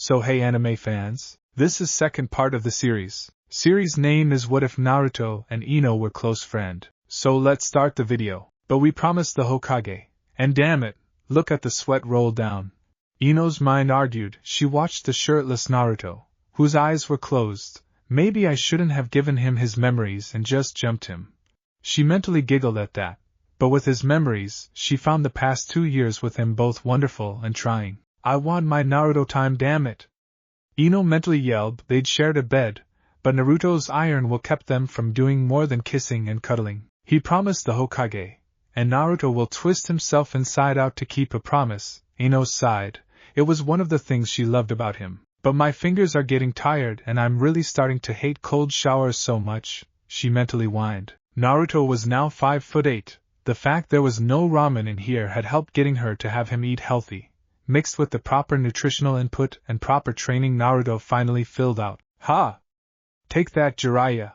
So hey anime fans, this is second part of the series. Series name is What If Naruto and Ino Were Close Friend. So let's start the video. But we promised the Hokage. And damn it, look at the sweat roll down. Ino's mind argued. She watched the shirtless Naruto, whose eyes were closed. Maybe I shouldn't have given him his memories and just jumped him. She mentally giggled at that. But with his memories, she found the past 2 years with him both wonderful and trying. I want my Naruto time, damn it! Ino mentally yelled. They'd shared a bed, but Naruto's iron will kept them from doing more than kissing and cuddling. He promised the Hokage, and Naruto will twist himself inside out to keep a promise. Ino sighed. It was one of the things she loved about him. But my fingers are getting tired and I'm really starting to hate cold showers so much, she mentally whined. Naruto was now 5'8". The fact there was no ramen in here had helped getting her to have him eat healthy. Mixed with the proper nutritional input and proper training, Naruto finally filled out. Ha! Take that, Jiraiya!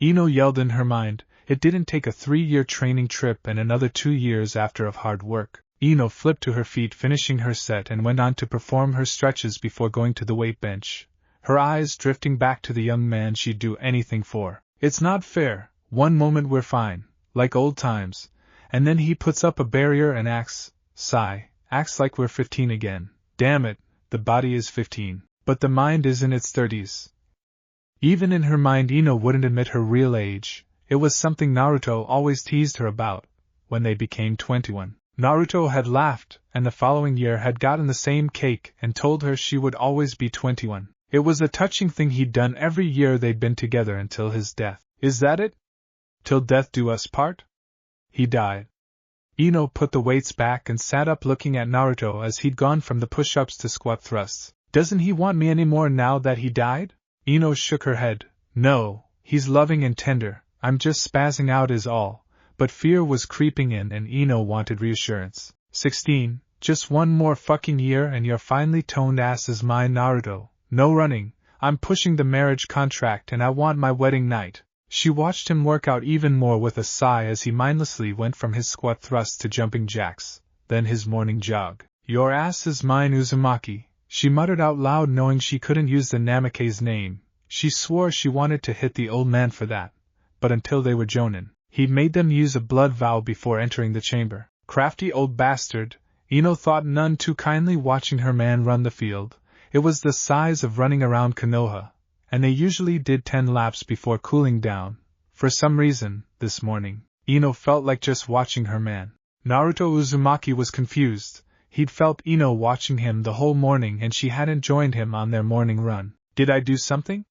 Ino yelled in her mind. It didn't take a 3-year training trip and another 2 years after of hard work. Ino flipped to her feet, finishing her set, and went on to perform her stretches before going to the weight bench, her eyes drifting back to the young man she'd do anything for. It's not fair. One moment we're fine, like old times, and then he puts up a barrier and acts like we're 15 again. Damn it, the body is 15, but the mind is in its 30s. Even in her mind, Ino wouldn't admit her real age. It was something Naruto always teased her about. When they became 21, Naruto had laughed, and the following year had gotten the same cake and told her she would always be 21. It was a touching thing he'd done every year they'd been together until his death. Is that it? Till death do us part? He died. Ino put the weights back and sat up, looking at Naruto as he'd gone from the push-ups to squat thrusts. Doesn't he want me anymore now that he died? Ino shook her head. No, he's loving and tender, I'm just spazzing out is all. But fear was creeping in and Ino wanted reassurance. 16, just one more fucking year and your finely toned ass is mine, Naruto. No running, I'm pushing the marriage contract and I want my wedding night. She watched him work out even more with a sigh as he mindlessly went from his squat thrust to jumping jacks, then his morning jog. Your ass is mine, Uzumaki, she muttered out loud, knowing she couldn't use the Namake's name. She swore she wanted to hit the old man for that, but until they were jonin, he'd made them use a blood vow before entering the chamber. Crafty old bastard, Ino thought none too kindly, watching her man run the field. It was the size of running around Konoha, and they usually did 10 laps before cooling down. For some reason, this morning, Ino felt like just watching her man. Naruto Uzumaki was confused. He'd felt Ino watching him the whole morning and she hadn't joined him on their morning run. Did I do something?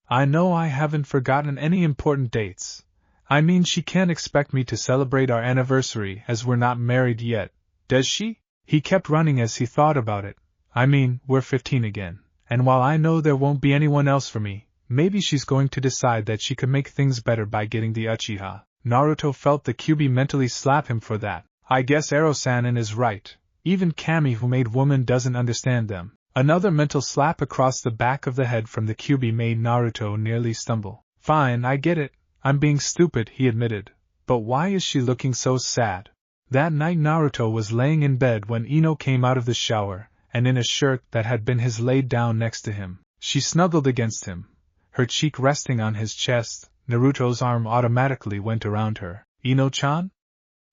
I know I haven't forgotten any important dates. I mean, she can't expect me to celebrate our anniversary as we're not married yet, does she? He kept running as he thought about it. I mean, we're 15 again. And while I know there won't be anyone else for me, maybe she's going to decide that she could make things better by getting the Uchiha. Naruto felt the Kyuubi mentally slap him for that. I guess Ero-sanin is right. Even Kami, who made woman, doesn't understand them. Another mental slap across the back of the head from the Kyuubi made Naruto nearly stumble. Fine, I get it. I'm being stupid, he admitted. But why is she looking so sad? That night Naruto was laying in bed when Ino came out of the shower, and in a shirt that had been his laid down next to him. She snuggled against him, her cheek resting on his chest. Naruto's arm automatically went around her. Ino-chan?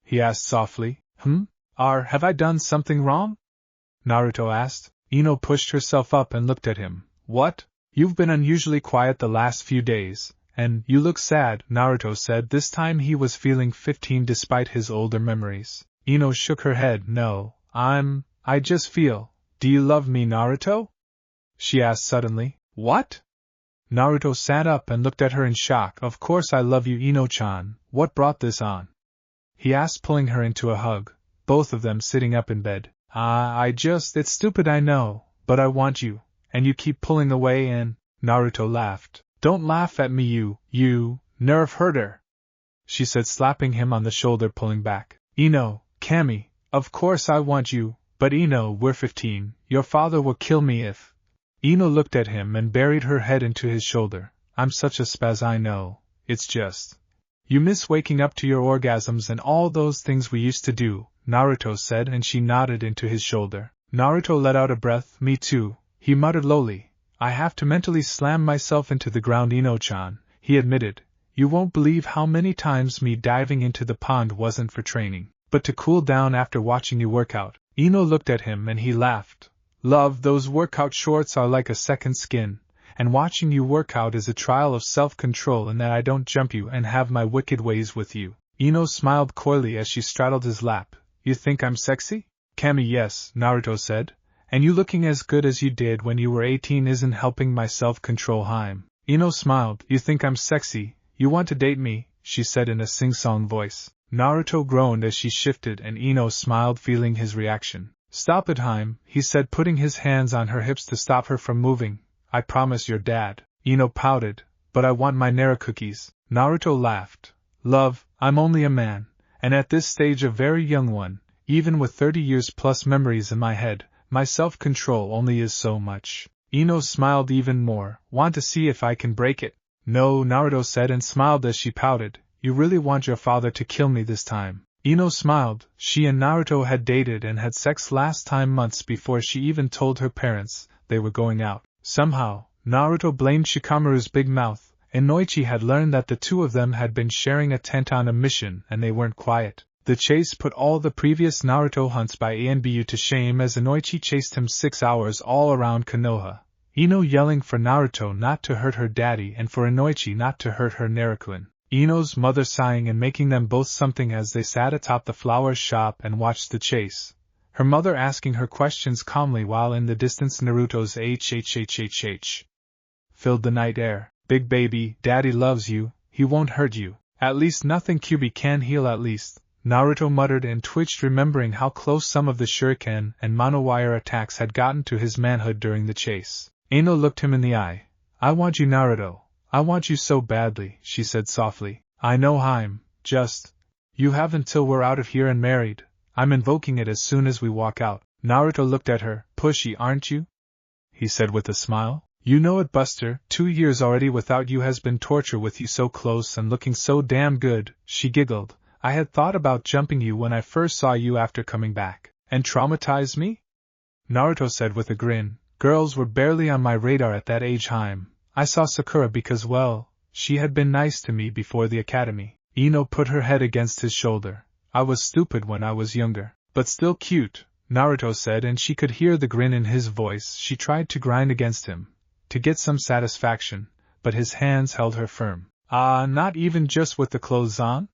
He asked softly. Have I done something wrong? Naruto asked. Ino pushed herself up and looked at him. What? You've been unusually quiet the last few days, and you look sad, Naruto said. This time he was feeling 15 despite his older memories. Ino shook her head. No, I just feel. Do you love me, Naruto? She asked suddenly. What? Naruto sat up and looked at her in shock. Of course I love you, Ino-chan. What brought this on? He asked, pulling her into a hug, both of them sitting up in bed. It's stupid, I know, but I want you, and you keep pulling away and… Naruto laughed. Don't laugh at me, you nerve herder, she said, slapping him on the shoulder, pulling back. Ino, Kami, of course I want you, but Ino, we're 15, your father will kill me if… Ino looked at him and buried her head into his shoulder. I'm such a spaz, I know, it's just… You miss waking up to your orgasms and all those things we used to do, Naruto said, and she nodded into his shoulder. Naruto let out a breath. Me too, He muttered lowly. I have to mentally slam myself into the ground, Ino-chan, he admitted. You won't believe how many times me diving into the pond wasn't for training, but to cool down after watching you work out. Ino looked at him and he laughed. Love, those workout shorts are like a second skin, and watching you work out is a trial of self-control in that I don't jump you and have my wicked ways with you. Ino smiled coyly as she straddled his lap. You think I'm sexy? Kami, yes, Naruto said. And you looking as good as you did when you were 18 isn't helping my self-control, Haim. Ino smiled. You think I'm sexy? You want to date me? She said in a sing-song voice. Naruto groaned as she shifted and Ino smiled, feeling his reaction. Stop it, Haim, he said, putting his hands on her hips to stop her from moving. I promise your dad. Ino pouted. But I want my Nara cookies. Naruto laughed. Love, I'm only a man, and at this stage a very young one, even with 30 years plus memories in my head. My self-control only is so much. Ino smiled even more. Want to see if I can break it? No, Naruto said and smiled as she pouted. You really want your father to kill me this time? Ino smiled. She and Naruto had dated and had sex last time months before she even told her parents they were going out. Somehow, Naruto blamed Shikamaru's big mouth, and Noichi had learned that the two of them had been sharing a tent on a mission and they weren't quiet. The chase put all the previous Naruto hunts by Anbu to shame as Inoichi chased him 6 hours all around Konoha, Ino yelling for Naruto not to hurt her daddy and for Inoichi not to hurt her Naruto. Ino's mother sighing and making them both something as they sat atop the flower shop and watched the chase, her mother asking her questions calmly while in the distance Naruto's HHHHH filled the night air. Big baby, daddy loves you, he won't hurt you. At least nothing Kyuubi can heal at least. Naruto muttered and twitched, remembering how close some of the shuriken and monowire attacks had gotten to his manhood during the chase. Ino looked him in the eye. I want you, Naruto. I want you so badly, she said softly. I know, Haim, just... You have until we're out of here and married. I'm invoking it as soon as we walk out. Naruto looked at her. Pushy, aren't you? He said with a smile. You know it, Buster. 2 years already without you has been torture with you so close and looking so damn good, she giggled. I had thought about jumping you when I first saw you after coming back. And traumatize me? Naruto said with a grin. Girls were barely on my radar at that age, Haim. I saw Sakura because, well, she had been nice to me before the academy. Ino put her head against his shoulder. I was stupid when I was younger, but still cute, Naruto said, and she could hear the grin in his voice. She tried to grind against him, to get some satisfaction, but his hands held her firm. Not even just with the clothes on?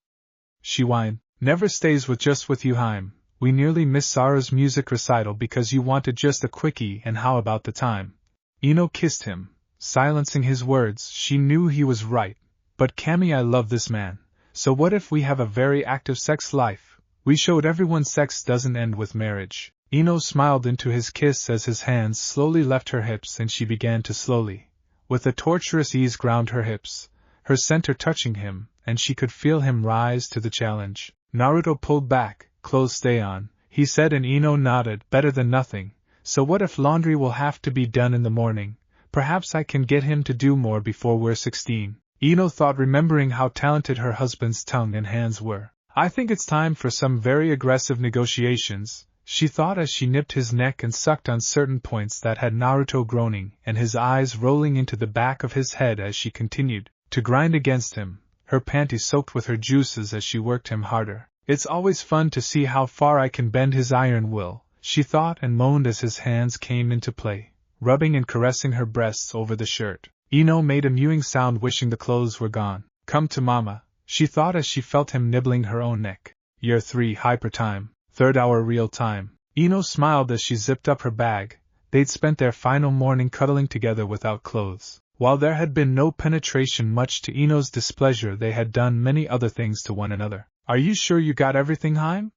She whined. Never stays with just with you, Haim. We nearly missed Sara's music recital because you wanted just a quickie, and how about the time? Ino kissed him, silencing his words. She knew he was right. But Kami, I love this man. So what if we have a very active sex life? We showed everyone sex doesn't end with marriage. Ino smiled into his kiss as his hands slowly left her hips and she began to slowly, with a torturous ease, ground her hips, her center touching him, and she could feel him rise to the challenge. Naruto pulled back. Clothes stay on, he said, and Ino nodded. Better than nothing. So what if laundry will have to be done in the morning? Perhaps I can get him to do more before we're 16. Ino thought, remembering how talented her husband's tongue and hands were. I think it's time for some very aggressive negotiations, she thought as she nipped his neck and sucked on certain points that had Naruto groaning and his eyes rolling into the back of his head as she continued to grind against him, her panties soaked with her juices as she worked him harder. It's always fun to see how far I can bend his iron will, she thought, and moaned as his hands came into play, rubbing and caressing her breasts over the shirt. Ino made a mewing sound, wishing the clothes were gone. Come to mama, she thought as she felt him nibbling her own neck. Year 3 hyper time, 3rd hour real time. Ino smiled as she zipped up her bag. They'd spent their final morning cuddling together without clothes. While there had been no penetration, much to Ino's displeasure, they had done many other things to one another. Are you sure you got everything, Haim?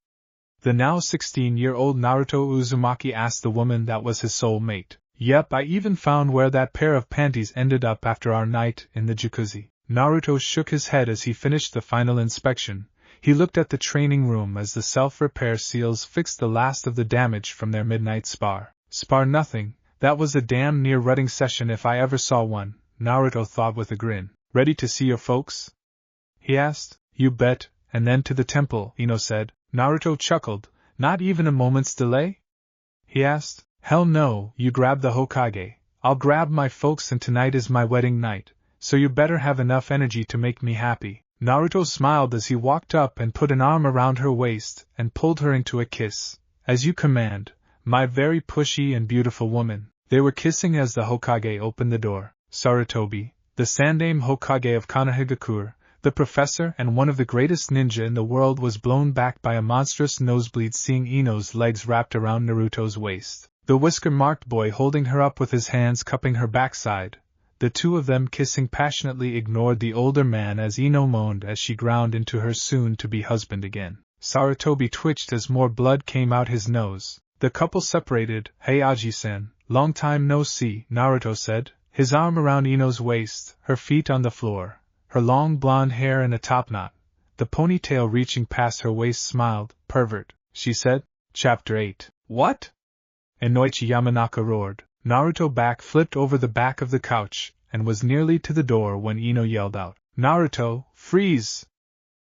The now 16-year-old Naruto Uzumaki asked the woman that was his soul mate. Yep, I even found where that pair of panties ended up after our night in the jacuzzi. Naruto shook his head as he finished the final inspection. He looked at the training room as the self-repair seals fixed the last of the damage from their midnight spar. Spar nothing, that was a damn near rutting session if I ever saw one, Naruto thought with a grin. Ready to see your folks? He asked. You bet. And then to the temple, Ino said. Naruto chuckled. Not even a moment's delay? He asked. Hell no, you grab the Hokage. I'll grab my folks and tonight is my wedding night, so you better have enough energy to make me happy. Naruto smiled as he walked up and put an arm around her waist and pulled her into a kiss. As you command, my very pushy and beautiful woman. They were kissing as the Hokage opened the door. Sarutobi, the Sandaime Hokage of Konohamaru, the professor and one of the greatest ninja in the world, was blown back by a monstrous nosebleed seeing Ino's legs wrapped around Naruto's waist. The whisker-marked boy holding her up with his hands cupping her backside. The two of them kissing passionately ignored the older man as Ino moaned as she ground into her soon-to-be husband again. Sarutobi twitched as more blood came out his nose. The couple separated. Hey Aji-sen, long time no see, Naruto said, his arm around Ino's waist, her feet on the floor, her long blonde hair in a topknot, the ponytail reaching past her waist. Smiled. Pervert, she said. Chapter 8. What? Inoichi Yamanaka roared. Naruto back-flipped over the back of the couch, and was nearly to the door when Ino yelled out, Naruto, freeze!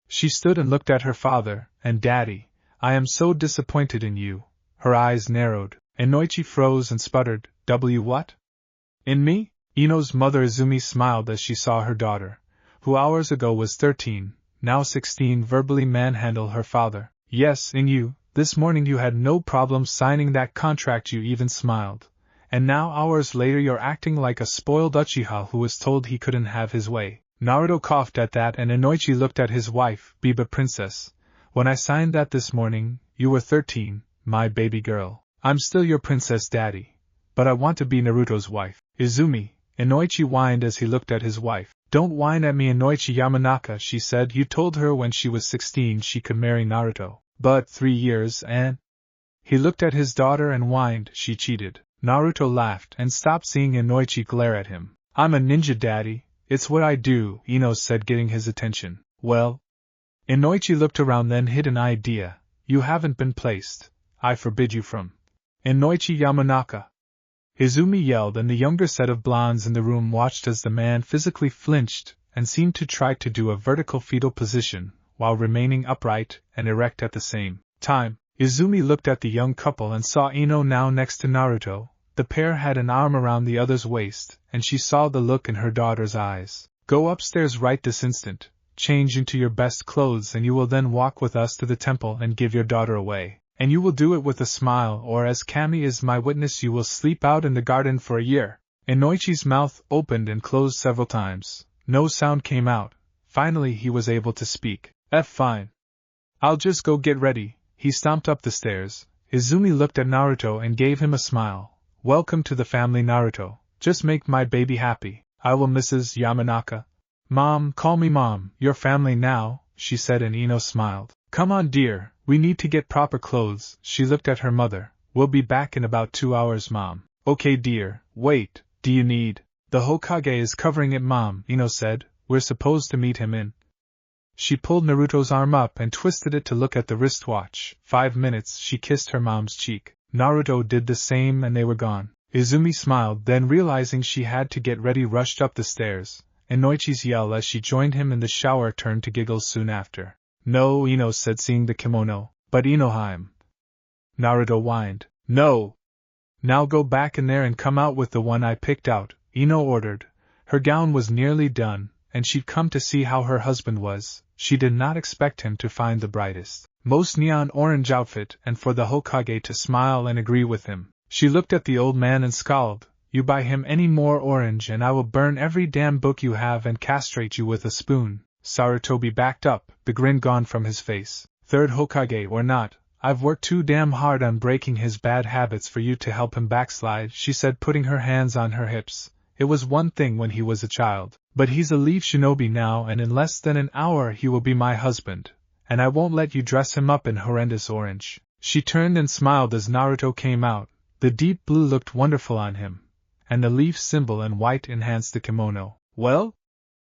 She stood and looked at her father, and Daddy, I am so disappointed in you. Her eyes narrowed. Inoichi froze and sputtered, what? In me? Ino's mother Izumi smiled as she saw her daughter, who hours ago was 13, now 16, verbally manhandle her father. Yes, in you. This morning you had no problem signing that contract, you even smiled. And now hours later you're acting like a spoiled Uchiha who was told he couldn't have his way. Naruto coughed at that and Inoichi looked at his wife, Biba Princess. When I signed that this morning, you were 13, my baby girl. I'm still your princess daddy. But I want to be Naruto's wife. Izumi, Inoichi whined as he looked at his wife. Don't whine at me, Inoichi Yamanaka, she said. You told her when she was 16 she could marry Naruto. But 3 years and... He looked at his daughter and whined, she cheated. Naruto laughed and stopped seeing Inoichi glare at him. I'm a ninja, daddy. It's what I do, Ino said, getting his attention. Well? Inoichi looked around, then hid an idea. You haven't been placed. I forbid you from... Inoichi Yamanaka. Izumi yelled, and the younger set of blondes in the room watched as the man physically flinched and seemed to try to do a vertical fetal position, while remaining upright and erect at the same time. Izumi looked at the young couple and saw Ino now next to Naruto. The pair had an arm around the other's waist, and she saw the look in her daughter's eyes. Go upstairs right this instant, change into your best clothes, and you will then walk with us to the temple and give your daughter away. And you will do it with a smile, or as Kami is my witness you will sleep out in the garden for a year. Inoichi's mouth opened and closed several times. No sound came out. Finally he was able to speak. Fine. I'll just go get ready. He stomped up the stairs. Izumi looked at Naruto and gave him a smile. Welcome to the family, Naruto. Just make my baby happy. I will, Mrs. Yamanaka. Mom, call me Mom. Your family now, she said, and Ino smiled. Come on, dear. We need to get proper clothes. She looked at her mother. We'll be back in about 2 hours, Mom. Okay, dear. Wait, do you need... The Hokage is covering it, Mom, Ino said. We're supposed to meet him in... She pulled Naruto's arm up and twisted it to look at the wristwatch. 5 minutes, she kissed her mom's cheek. Naruto did the same and they were gone. Izumi smiled, then realizing she had to get ready rushed up the stairs. Inoichi's yell as she joined him in the shower turned to giggles soon after. No, Ino said, seeing the kimono. But Inoheim. Naruto whined. No! Now go back in there and come out with the one I picked out, Ino ordered. Her gown was nearly done, and she'd come to see how her husband was. She did not expect him to find the brightest, most neon orange outfit and for the Hokage to smile and agree with him. She looked at the old man and scowled. You buy him any more orange and I will burn every damn book you have and castrate you with a spoon. Sarutobi backed up, the grin gone from his face. Third Hokage or not, I've worked too damn hard on breaking his bad habits for you to help him backslide, she said, putting her hands on her hips. It was one thing when he was a child, but he's a leaf shinobi now, and in less than an hour he will be my husband, and I won't let you dress him up in horrendous orange. She turned and smiled as Naruto came out. The deep blue looked wonderful on him, and the leaf symbol in white enhanced the kimono. Well?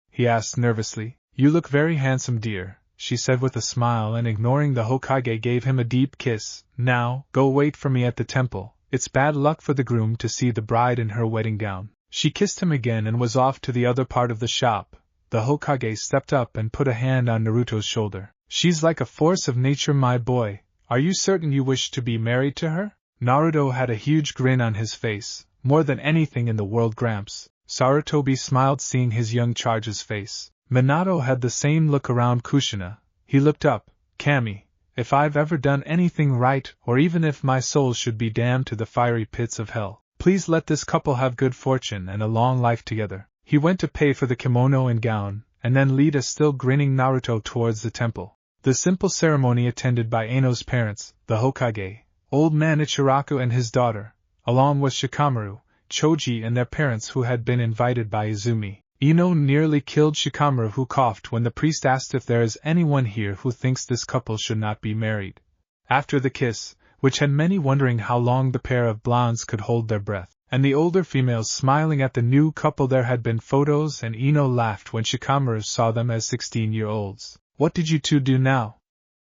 He asked nervously. You look very handsome, dear, she said with a smile, and ignoring the Hokage gave him a deep kiss. Now, go wait for me at the temple. It's bad luck for the groom to see the bride in her wedding gown. She kissed him again and was off to the other part of the shop. The Hokage stepped up and put a hand on Naruto's shoulder. She's like a force of nature, my boy. Are you certain you wish to be married to her? Naruto had a huge grin on his face, more than anything in the world, Gramps. Sarutobi smiled seeing his young charge's face. Minato had the same look around Kushina. He looked up. Kami, if I've ever done anything right, or even if my soul should be damned to the fiery pits of hell, please let this couple have good fortune and a long life together. He went to pay for the kimono and gown, and then lead a still grinning Naruto towards the temple. The simple ceremony attended by Ino's parents, the Hokage, old man Ichiraku and his daughter, along with Shikamaru, Choji and their parents who had been invited by Izumi. Ino nearly killed Shikamaru, who coughed when the priest asked if there is anyone here who thinks this couple should not be married. After the kiss, which had many wondering how long the pair of blondes could hold their breath, and the older females smiling at the new couple, there had been photos, and Ino laughed when Shikamaru saw them as 16-year-olds. What did you two do now?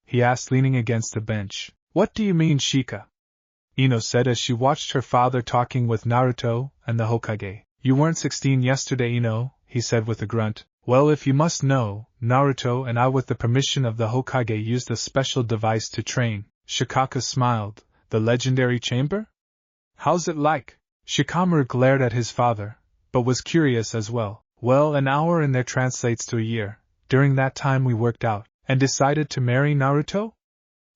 He asked, leaning against the bench. What do you mean, Shika? Ino said as she watched her father talking with Naruto and the Hokage. You weren't 16 yesterday, Ino, he said with a grunt. Well, if you must know, Naruto and I, with the permission of the Hokage, used a special device to train. Shikaka smiled. The legendary chamber? How's it like? Shikamaru glared at his father, but was curious as well. Well, an hour in there translates to a year. During that time we worked out, and decided to marry Naruto?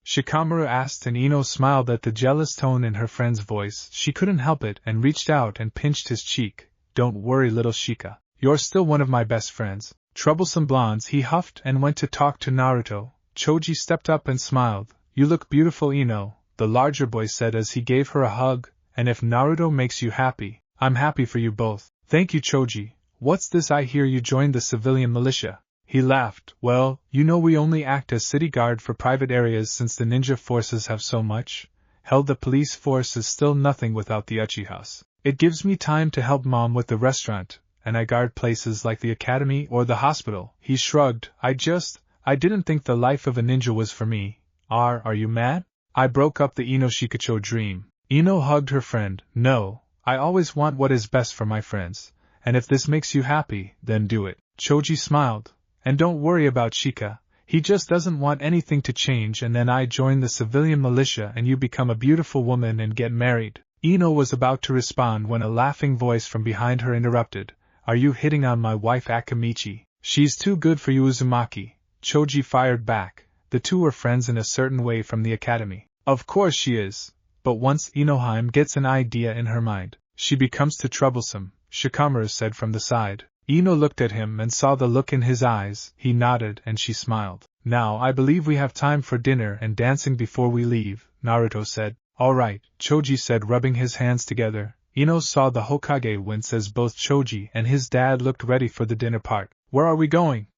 Shikamaru asked, and Ino smiled at the jealous tone in her friend's voice. She couldn't help it and reached out and pinched his cheek. Don't worry, little Shika. You're still one of my best friends. Troublesome blondes, he huffed and went to talk to Naruto. Choji stepped up and smiled. You look beautiful, Ino, the larger boy said as he gave her a hug, and if Naruto makes you happy, I'm happy for you both. Thank you, Choji. What's this I hear you joined the civilian militia? He laughed. Well, you know we only act as city guard for private areas since the ninja forces have so much. Hell, the police force is still nothing without the Uchiha's. It gives me time to help Mom with the restaurant, and I guard places like the academy or the hospital. He shrugged. I didn't think the life of a ninja was for me. Are you mad? I broke up the Ino Shikacho dream. Ino hugged her friend. No, I always want what is best for my friends, and if this makes you happy, then do it. Choji smiled. And don't worry about Shika, he just doesn't want anything to change, and then I join the civilian militia and you become a beautiful woman and get married. Ino was about to respond when a laughing voice from behind her interrupted. Are you hitting on my wife Akamichi? She's too good for you, Uzumaki. Choji fired back. The two were friends in a certain way from the academy. Of course she is, but once Inohime gets an idea in her mind, she becomes too troublesome, Shikamaru said from the side. Ino looked at him and saw the look in his eyes. He nodded and she smiled. Now I believe we have time for dinner and dancing before we leave, Naruto said. All right, Choji said, rubbing his hands together. Ino saw the Hokage wince as both Choji and his dad looked ready for the dinner part. Where are we going?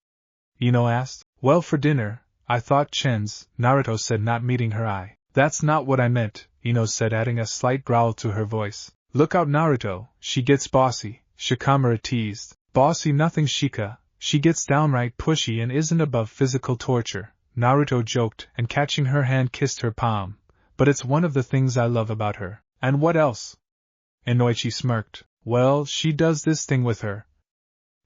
Ino asked. Well, for dinner, I thought Chen's, Naruto said, not meeting her eye. That's not what I meant, Ino said, adding a slight growl to her voice. Look out, Naruto, she gets bossy, Shikamaru teased. Bossy nothing, Shika, she gets downright pushy and isn't above physical torture, Naruto joked, and catching her hand kissed her palm. But it's one of the things I love about her. And what else? Inoichi smirked. Well, she does this thing with her.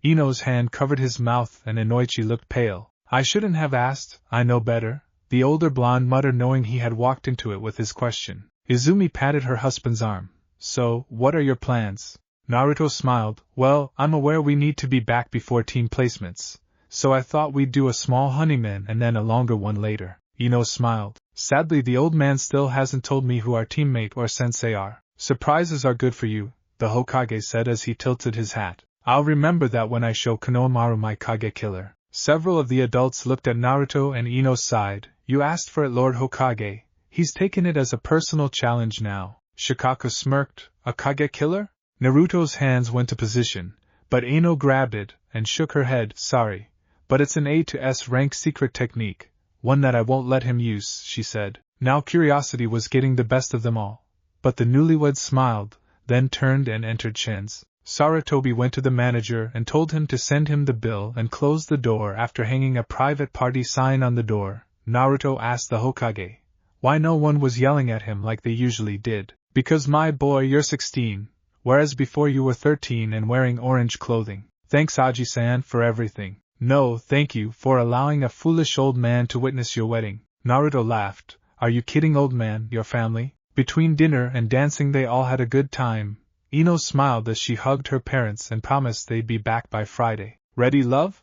Ino's hand covered his mouth and Inoichi looked pale. I shouldn't have asked, I know better, the older blonde muttered, knowing he had walked into it with his question. Izumi patted her husband's arm. So, what are your plans? Naruto smiled. Well, I'm aware we need to be back before team placements, so I thought we'd do a small honeymoon and then a longer one later. Ino smiled. Sadly, the old man still hasn't told me who our teammate or sensei are. Surprises are good for you, the Hokage said as he tilted his hat. I'll remember that when I show Konohamaru my Kage killer. Several of the adults looked at Naruto and Ino's side. You asked for it, Lord Hokage. He's taken it as a personal challenge now. Shikaka smirked. A Kage killer? Naruto's hands went to position, but Ino grabbed it and shook her head. Sorry, but it's an A to S rank secret technique, one that I won't let him use, she said. Now curiosity was getting the best of them all, but the newlyweds smiled, then turned and entered Shen's. Sarutobi went to the manager and told him to send him the bill and closed the door after hanging a private party sign on the door. Naruto asked the Hokage why no one was yelling at him like they usually did. Because, my boy, you're 16. Whereas before you were 13 and wearing orange clothing. Thanks, Aji-san, for everything. No, thank you for allowing a foolish old man to witness your wedding. Naruto laughed. Are you kidding, old man, your family? Between dinner and dancing they all had a good time. Ino smiled as she hugged her parents and promised they'd be back by Friday. Ready, love?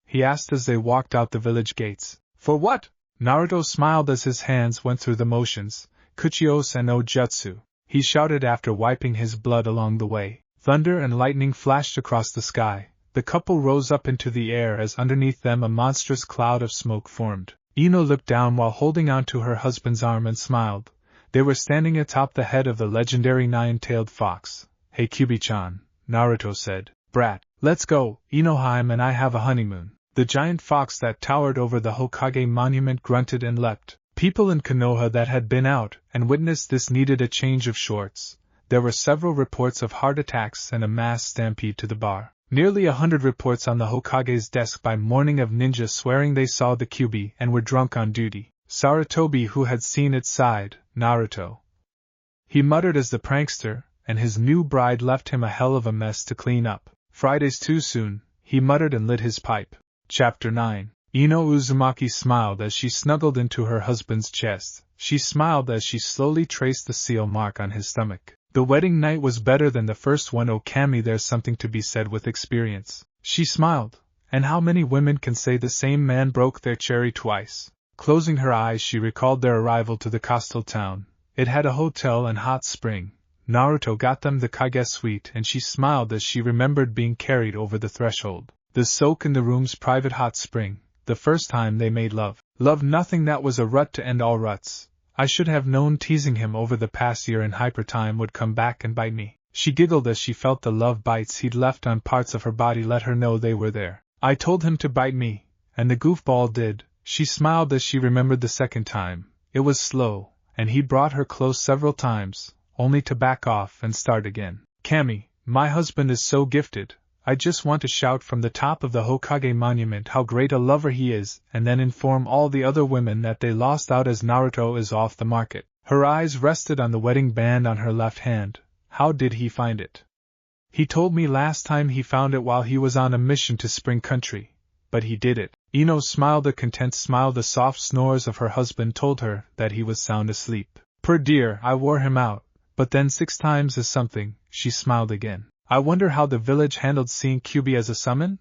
He asked as they walked out the village gates. For what? Naruto smiled as his hands went through the motions, kuchios and no jutsu. He shouted after wiping his blood along the way. Thunder and lightning flashed across the sky. The couple rose up into the air as underneath them a monstrous cloud of smoke formed. Ino looked down while holding onto her husband's arm and smiled. They were standing atop the head of the legendary nine-tailed fox. Hey Kyubi-chan, Naruto said. Brat, let's go, Inoheim and I have a honeymoon. The giant fox that towered over the Hokage monument grunted and leapt. People in Konoha that had been out and witnessed this needed a change of shorts. There were several reports of heart attacks and a mass stampede to the bar. Nearly 100 reports on the Hokage's desk by morning of ninjas swearing they saw the Kyubi and were drunk on duty. Sarutobi, who had seen it, sighed. Naruto. He muttered as the prankster and his new bride left him a hell of a mess to clean up. Friday's too soon, he muttered and lit his pipe. Chapter 9. Ino Uzumaki smiled as she snuggled into her husband's chest. She smiled as she slowly traced the seal mark on his stomach. The wedding night was better than the first one. Oh Kami, there's something to be said with experience. She smiled. And how many women can say the same man broke their cherry twice? Closing her eyes, she recalled their arrival to the coastal town. It had a hotel and hot spring. Naruto got them the Kage suite and she smiled as she remembered being carried over the threshold. The soak in the room's private hot spring, the first time they made love. Love, nothing that was a rut to end all ruts. I should have known teasing him over the past year in hypertime would come back and bite me. She giggled as she felt the love bites he'd left on parts of her body let her know they were there. I told him to bite me, and the goofball did. She smiled as she remembered the second time. It was slow, and he brought her close several times, only to back off and start again. Kami, my husband is so gifted. I just want to shout from the top of the Hokage monument how great a lover he is, and then inform all the other women that they lost out as Naruto is off the market. Her eyes rested on the wedding band on her left hand. How did he find it? He told me last time he found it while he was on a mission to Spring Country. But he did it. Ino smiled a content smile. The soft snores of her husband told her that he was sound asleep. Per dear, I wore him out, but then 6 times is something. She smiled again. I wonder how the village handled seeing Kyubi as a summon?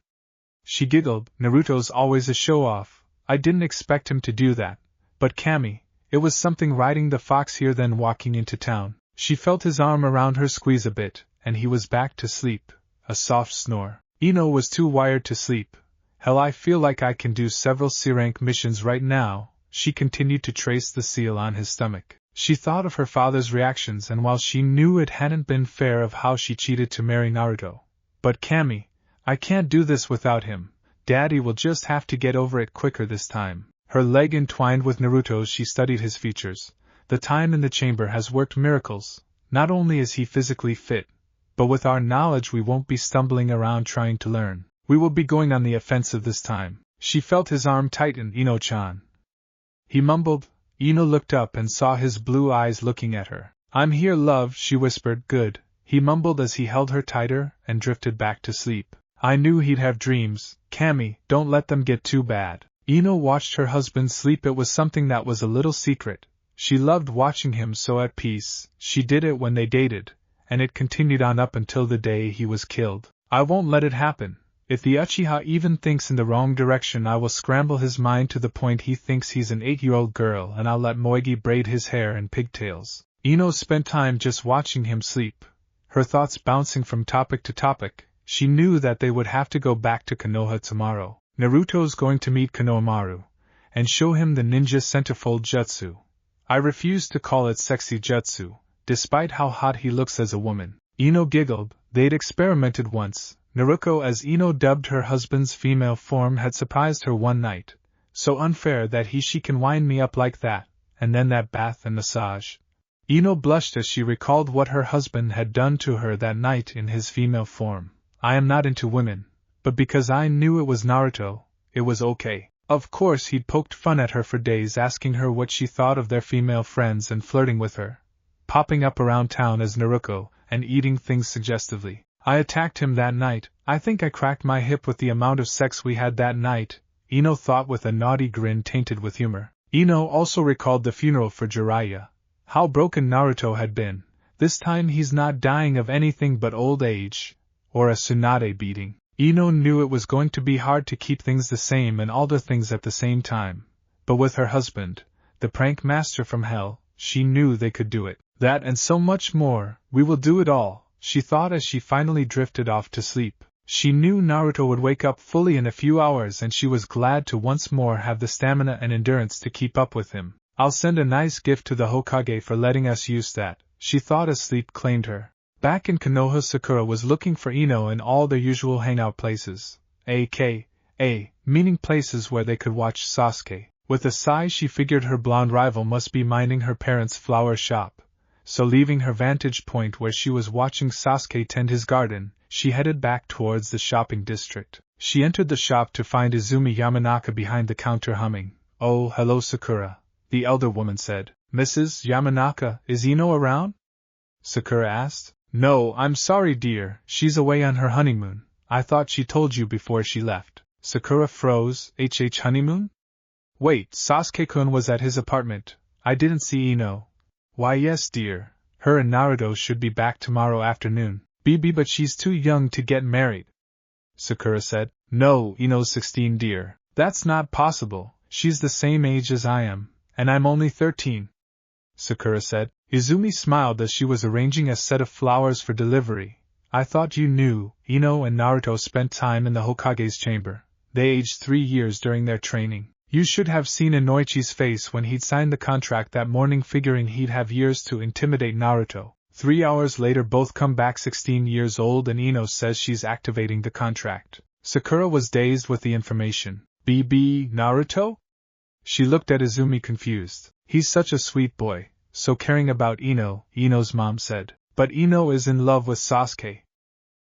She giggled. Naruto's always a show-off. I didn't expect him to do that. But Kami, it was something riding the fox here then walking into town. She felt his arm around her squeeze a bit, and he was back to sleep. A soft snore. Ino was too wired to sleep. Hell, I feel like I can do several C-rank missions right now. She continued to trace the seal on his stomach. She thought of her father's reactions, and while she knew it hadn't been fair of how she cheated to marry Naruto. But Kami, I can't do this without him. Daddy will just have to get over it quicker this time. Her leg entwined with Naruto's, she studied his features. The time in the chamber has worked miracles. Not only is he physically fit, but with our knowledge we won't be stumbling around trying to learn. We will be going on the offensive this time. She felt his arm tighten. Ino-chan. He mumbled. Ino looked up and saw his blue eyes looking at her. I'm here, love, she whispered. Good, he mumbled as he held her tighter and drifted back to sleep. I knew he'd have dreams. Kami, don't let them get too bad. Ino watched her husband sleep. It was something that was a little secret. She loved watching him so at peace. She did it when they dated, and it continued on up until the day he was killed. I won't let it happen. If the Uchiha even thinks in the wrong direction, I will scramble his mind to the point he thinks he's an 8-year-old girl, and I'll let Moigi braid his hair in pigtails. Ino spent time just watching him sleep, her thoughts bouncing from topic to topic. She knew that they would have to go back to Konoha tomorrow. Naruto's going to meet Konohamaru and show him the ninja centerfold jutsu. I refuse to call it sexy jutsu, despite how hot he looks as a woman. Ino giggled. They'd experimented once. Naruto, as Ino dubbed her husband's female form, had surprised her one night. So unfair that she can wind me up like that, and then that bath and massage. Ino blushed as she recalled what her husband had done to her that night in his female form. I am not into women, but because I knew it was Naruto, it was okay. Of course he'd poked fun at her for days, asking her what she thought of their female friends and flirting with her, popping up around town as Naruto, and eating things suggestively. I attacked him that night. I think I cracked my hip with the amount of sex we had that night, Ino thought with a naughty grin tainted with humor. Ino also recalled the funeral for Jiraiya, how broken Naruto had been. This time he's not dying of anything but old age, or a Tsunade beating. Ino knew it was going to be hard to keep things the same and alter things at the same time, but with her husband, the prank master from hell, she knew they could do it. That and so much more, we will do it all, she thought as she finally drifted off to sleep. She knew Naruto would wake up fully in a few hours and she was glad to once more have the stamina and endurance to keep up with him. I'll send a nice gift to the Hokage for letting us use that, she thought as sleep claimed her. Back in Konoha, Sakura was looking for Ino in all their usual hangout places, aka, meaning places where they could watch Sasuke. With a sigh she figured her blonde rival must be minding her parents' flower shop, so leaving her vantage point where she was watching Sasuke tend his garden, she headed back towards the shopping district. She entered the shop to find Izumi Yamanaka behind the counter humming. "Oh, hello Sakura," the elder woman said. "Mrs. Yamanaka, is Ino around?" Sakura asked. "No, I'm sorry dear, she's away on her honeymoon. I thought she told you before she left." Sakura froze. Honeymoon? Wait, Sasuke-kun was at his apartment. I didn't see Ino. Why yes dear, her and Naruto should be back tomorrow afternoon. But she's too young to get married. Sakura said. No, Ino's 16 dear. That's not possible, she's the same age as I am, and I'm only 13. Sakura said. Izumi smiled as she was arranging a set of flowers for delivery. I thought you knew, Ino and Naruto spent time in the Hokage's chamber. They aged 3 years during their training. You should have seen Inoichi's face when he'd signed the contract that morning, figuring he'd have years to intimidate Naruto. 3 hours later both come back 16 years old and Ino says she's activating the contract. Sakura was dazed with the information. Naruto? She looked at Izumi confused. He's such a sweet boy, so caring about Ino, Ino's mom said. But Ino is in love with Sasuke,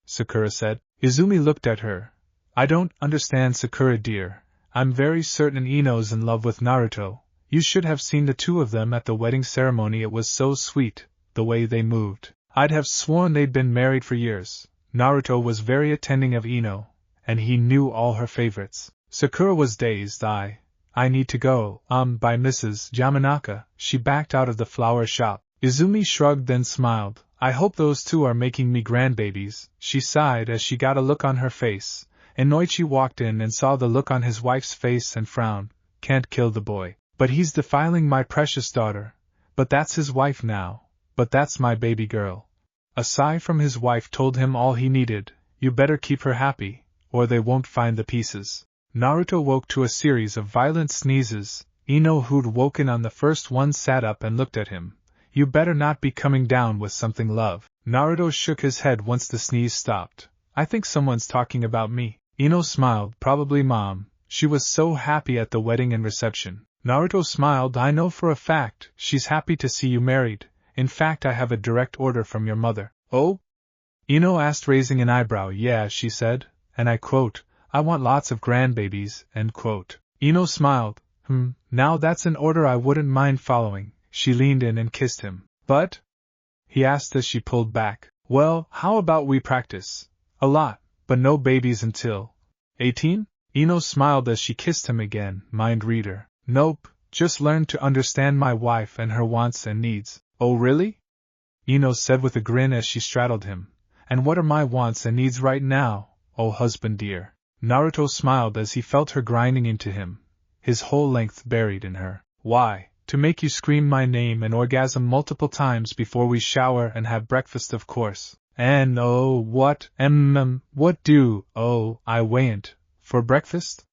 Sakura said. Izumi looked at her. I don't understand Sakura dear. I'm very certain Ino's in love with Naruto. You should have seen the two of them at the wedding ceremony, it was so sweet, the way they moved. I'd have sworn they'd been married for years. Naruto was very attending of Ino, and he knew all her favorites. Sakura was dazed. I need to go, by Mrs. Yamanaka. She backed out of the flower shop. Izumi shrugged then smiled. I hope those two are making me grandbabies, she sighed as she got a look on her face. Inoichi walked in and saw the look on his wife's face and frowned. Can't kill the boy. But he's defiling my precious daughter. But that's his wife now. But that's my baby girl. A sigh from his wife told him all he needed. You better keep her happy, or they won't find the pieces. Naruto woke to a series of violent sneezes. Ino, who'd woken on the first one, sat up and looked at him. You better not be coming down with something, love. Naruto shook his head once the sneeze stopped. I think someone's talking about me. Ino smiled. Probably Mom. She was so happy at the wedding and reception. Naruto smiled. I know for a fact, she's happy to see you married. In fact, I have a direct order from your mother. Oh? Ino asked, raising an eyebrow. Yeah, she said, and I quote, I want lots of grandbabies, end quote. Ino smiled. Now that's an order I wouldn't mind following. She leaned in and kissed him. But? He asked as she pulled back. Well, how about we practice? A lot, but no babies until 18? Ino smiled as she kissed him again. Mind reader. Nope, just learn to understand my wife and her wants and needs. Oh really? Ino said with a grin as she straddled him. And what are my wants and needs right now, oh husband dear? Naruto smiled as he felt her grinding into him, his whole length buried in her. Why, to make you scream my name and orgasm multiple times before we shower and have breakfast, of course. And oh, what do, I wait, for breakfast?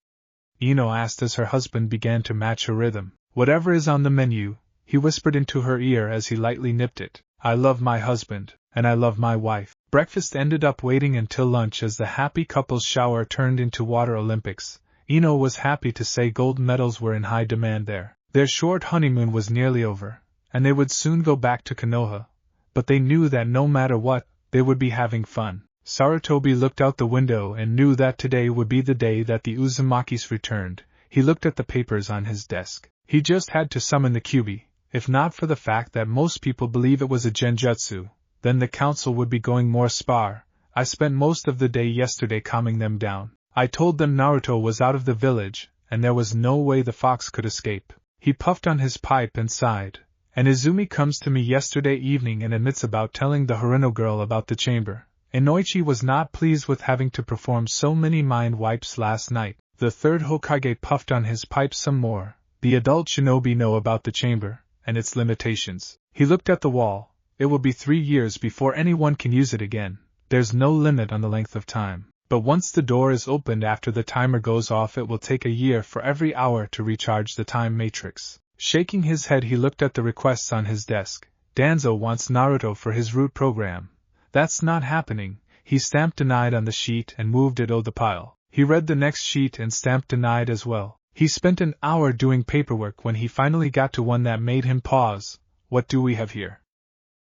Ino asked as her husband began to match her rhythm. Whatever is on the menu, he whispered into her ear as he lightly nipped it. I love my husband, and I love my wife. Breakfast ended up waiting until lunch as the happy couple's shower turned into water Olympics. Ino was happy to say gold medals were in high demand there. Their short honeymoon was nearly over, and they would soon go back to Konoha, but they knew that no matter what, they would be having fun. Sarutobi looked out the window and knew that today would be the day that the Uzumakis returned. He looked at the papers on his desk. He just had to summon the Kyuubi. If not for the fact that most people believe it was a genjutsu, then the council would be going more spar. I spent most of the day yesterday calming them down. I told them Naruto was out of the village, and there was no way the fox could escape. He puffed on his pipe and sighed. And Izumi comes to me yesterday evening and admits about telling the Harino girl about the chamber. Inoichi was not pleased with having to perform so many mind wipes last night. The third Hokage puffed on his pipe some more. The adult shinobi know about the chamber, and its limitations. He looked at the wall. It will be 3 years before anyone can use it again. There's no limit on the length of time. But once the door is opened after the timer goes off, it will take a year for every hour to recharge the time matrix. Shaking his head, he looked at the requests on his desk. Danzo wants Naruto for his root program. That's not happening. He stamped denied on the sheet and moved it on the pile. He read the next sheet and stamped denied as well. He spent an hour doing paperwork when he finally got to one that made him pause. What do we have here?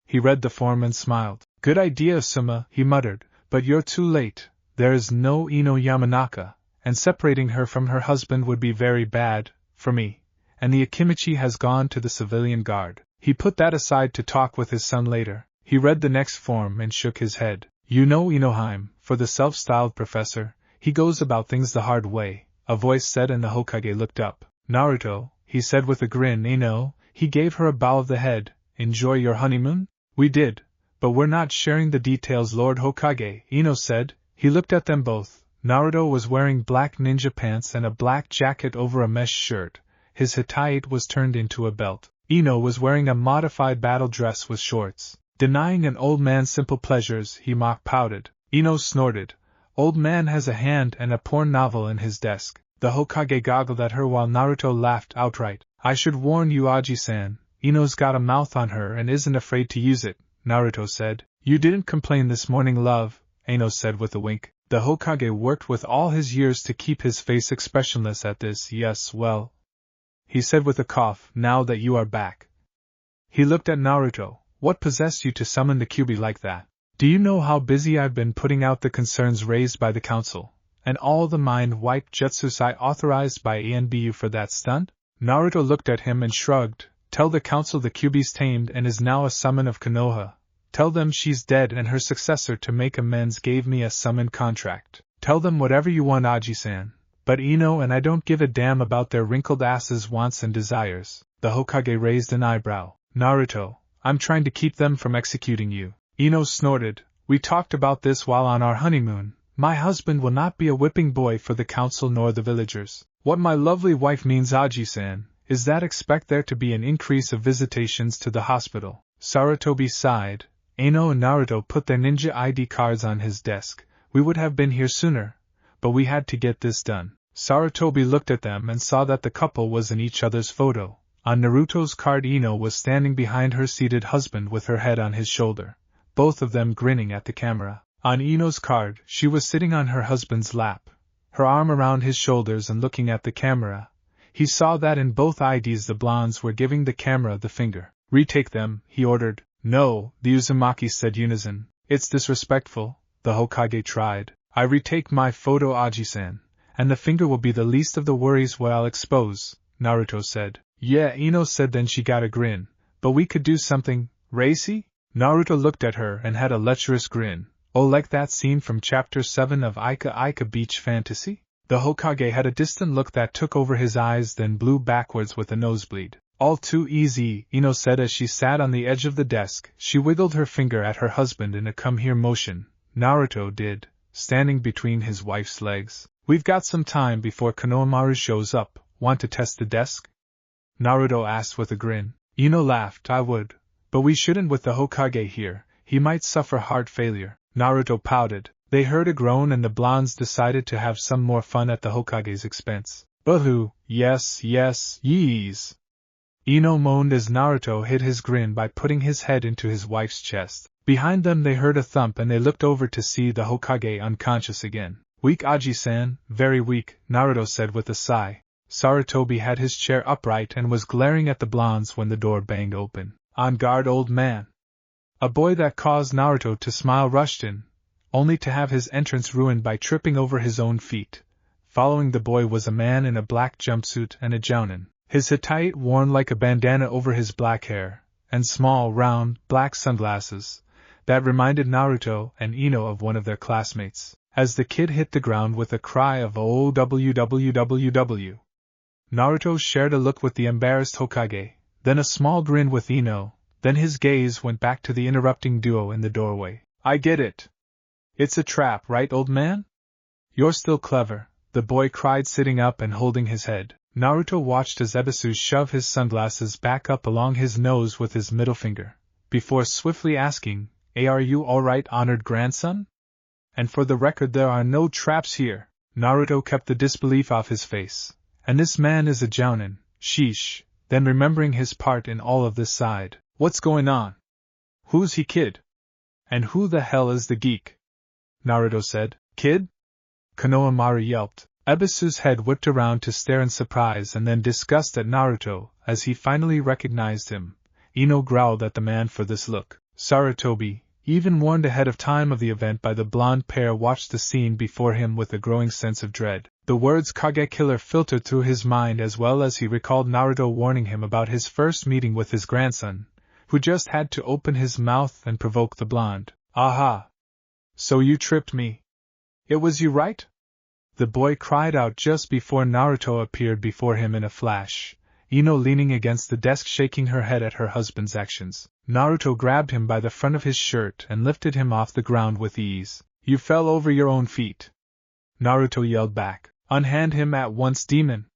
He read the form and smiled. Good idea, Suma, he muttered, but you're too late. There is no Ino Yamanaka, and separating her from her husband would be very bad, for me. And the Akimichi has gone to the civilian guard. He put that aside to talk with his son later. He read the next form and shook his head. You know Inoheim, for the self-styled professor, he goes about things the hard way, a voice said, and the Hokage looked up. Naruto, he said with a grin. Ino, he gave her a bow of the head. Enjoy your honeymoon? We did, but we're not sharing the details, Lord Hokage, Ino said. He looked at them both. Naruto was wearing black ninja pants and a black jacket over a mesh shirt. His hitite was turned into a belt. Ino was wearing a modified battle dress with shorts. Denying an old man's simple pleasures, he mock-pouted. Ino snorted. Old man has a hand and a porn novel in his desk. The Hokage goggled at her while Naruto laughed outright. I should warn you, Aji-san, Ino's got a mouth on her and isn't afraid to use it, Naruto said. You didn't complain this morning, love, Ino said with a wink. The Hokage worked with all his years to keep his face expressionless at this. Yes, well, he said with a cough, now that you are back. He looked at Naruto. What possessed you to summon the Kyuubi like that? Do you know how busy I've been putting out the concerns raised by the council, and all the mind-wipe jutsus I authorized by ANBU for that stunt? Naruto looked at him and shrugged. Tell the council the Kyuubi's tamed and is now a summon of Konoha. Tell them she's dead and her successor to make amends gave me a summon contract. Tell them whatever you want, Aji-san. But Ino and I don't give a damn about their wrinkled asses' wants and desires. The Hokage raised an eyebrow. Naruto, I'm trying to keep them from executing you. Ino snorted. We talked about this while on our honeymoon. My husband will not be a whipping boy for the council nor the villagers. What my lovely wife means, Aji-san, is that expect there to be an increase of visitations to the hospital. Sarutobi sighed. Ino and Naruto put their ninja ID cards on his desk. We would have been here sooner, but we had to get this done. Sarutobi looked at them and saw that the couple was in each other's photo. On Naruto's card, Ino was standing behind her seated husband with her head on his shoulder, both of them grinning at the camera. On Ino's card, she was sitting on her husband's lap, her arm around his shoulders and looking at the camera. He saw that in both IDs the blondes were giving the camera the finger. Retake them, he ordered. No, the Uzumaki said unison. It's disrespectful, the Hokage tried. I retake my photo, Aji-san, and the finger will be the least of the worries what I'll expose, Naruto said. Yeah, Ino said, then she got a grin. But we could do something, racy? Naruto looked at her and had a lecherous grin. Oh, like that scene from Chapter 7 of Ika Ika Beach Fantasy? The Hokage had a distant look that took over his eyes then blew backwards with a nosebleed. All too easy, Ino said as she sat on the edge of the desk. She wiggled her finger at her husband in a come-here motion. Naruto did, standing between his wife's legs. We've got some time before Konohamaru shows up. Want to test the desk? Naruto asked with a grin. Ino laughed. I would. But we shouldn't with the Hokage here. He might suffer heart failure. Naruto pouted. They heard a groan and the blondes decided to have some more fun at the Hokage's expense. Boo-hoo, yes, yees. Ino moaned as Naruto hid his grin by putting his head into his wife's chest. Behind them they heard a thump and they looked over to see the Hokage unconscious again. Weak, Aji-san, very weak, Naruto said with a sigh. Sarutobi had his chair upright and was glaring at the blondes when the door banged open. On guard, old man. A boy that caused Naruto to smile rushed in, only to have his entrance ruined by tripping over his own feet. Following the boy was a man in a black jumpsuit and a jounin, his hitite worn like a bandana over his black hair, and small, round, black sunglasses, that reminded Naruto and Ino of one of their classmates. As the kid hit the ground with a cry of "Oh wwwww," Naruto shared a look with the embarrassed Hokage. then a small grin with Ino, then his gaze went back to the interrupting duo in the doorway. I get it. It's a trap, right, old man? You're still clever, the boy cried, sitting up and holding his head. Naruto watched as Ebisu shove his sunglasses back up along his nose with his middle finger, before swiftly asking, Are you alright, honored grandson? And for the record, there are no traps here. Naruto kept the disbelief off his face. And this man is a jounin, sheesh. Then remembering his part in all of this sighed. What's going on? Who's he, kid? And who the hell is the geek? Naruto said. Kid? Konohamaru yelped. Ebisu's head whipped around to stare in surprise and then disgust at Naruto as he finally recognized him. Ino growled at the man for this look. Sarutobi, even warned ahead of time of the event by the blonde pair, watched the scene before him with a growing sense of dread. The words Kage killer filtered through his mind as well as he recalled Naruto warning him about his first meeting with his grandson, who just had to open his mouth and provoke the blonde. Aha! So you tripped me. It was you, right? The boy cried out just before Naruto appeared before him in a flash, Ino leaning against the desk shaking her head at her husband's actions. Naruto grabbed him by the front of his shirt and lifted him off the ground with ease. You fell over your own feet. Naruto yelled back. Unhand him at once, demon.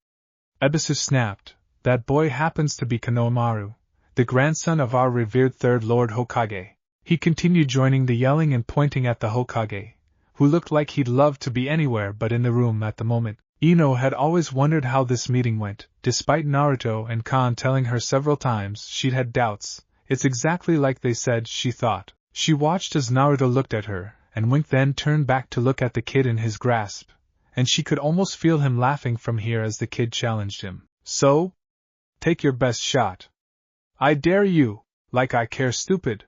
Ebisu snapped. That boy happens to be Konohamaru, the grandson of our revered third Lord Hokage. He continued, joining the yelling and pointing at the Hokage, who looked like he'd love to be anywhere but in the room at the moment. Ino had always wondered how this meeting went, despite Naruto and Kan telling her several times she'd had doubts. It's exactly like they said, she thought. She watched as Naruto looked at her, and winked, then turned back to look at the kid in his grasp, and she could almost feel him laughing from here as the kid challenged him. So? Take your best shot. I dare you, like I care, stupid.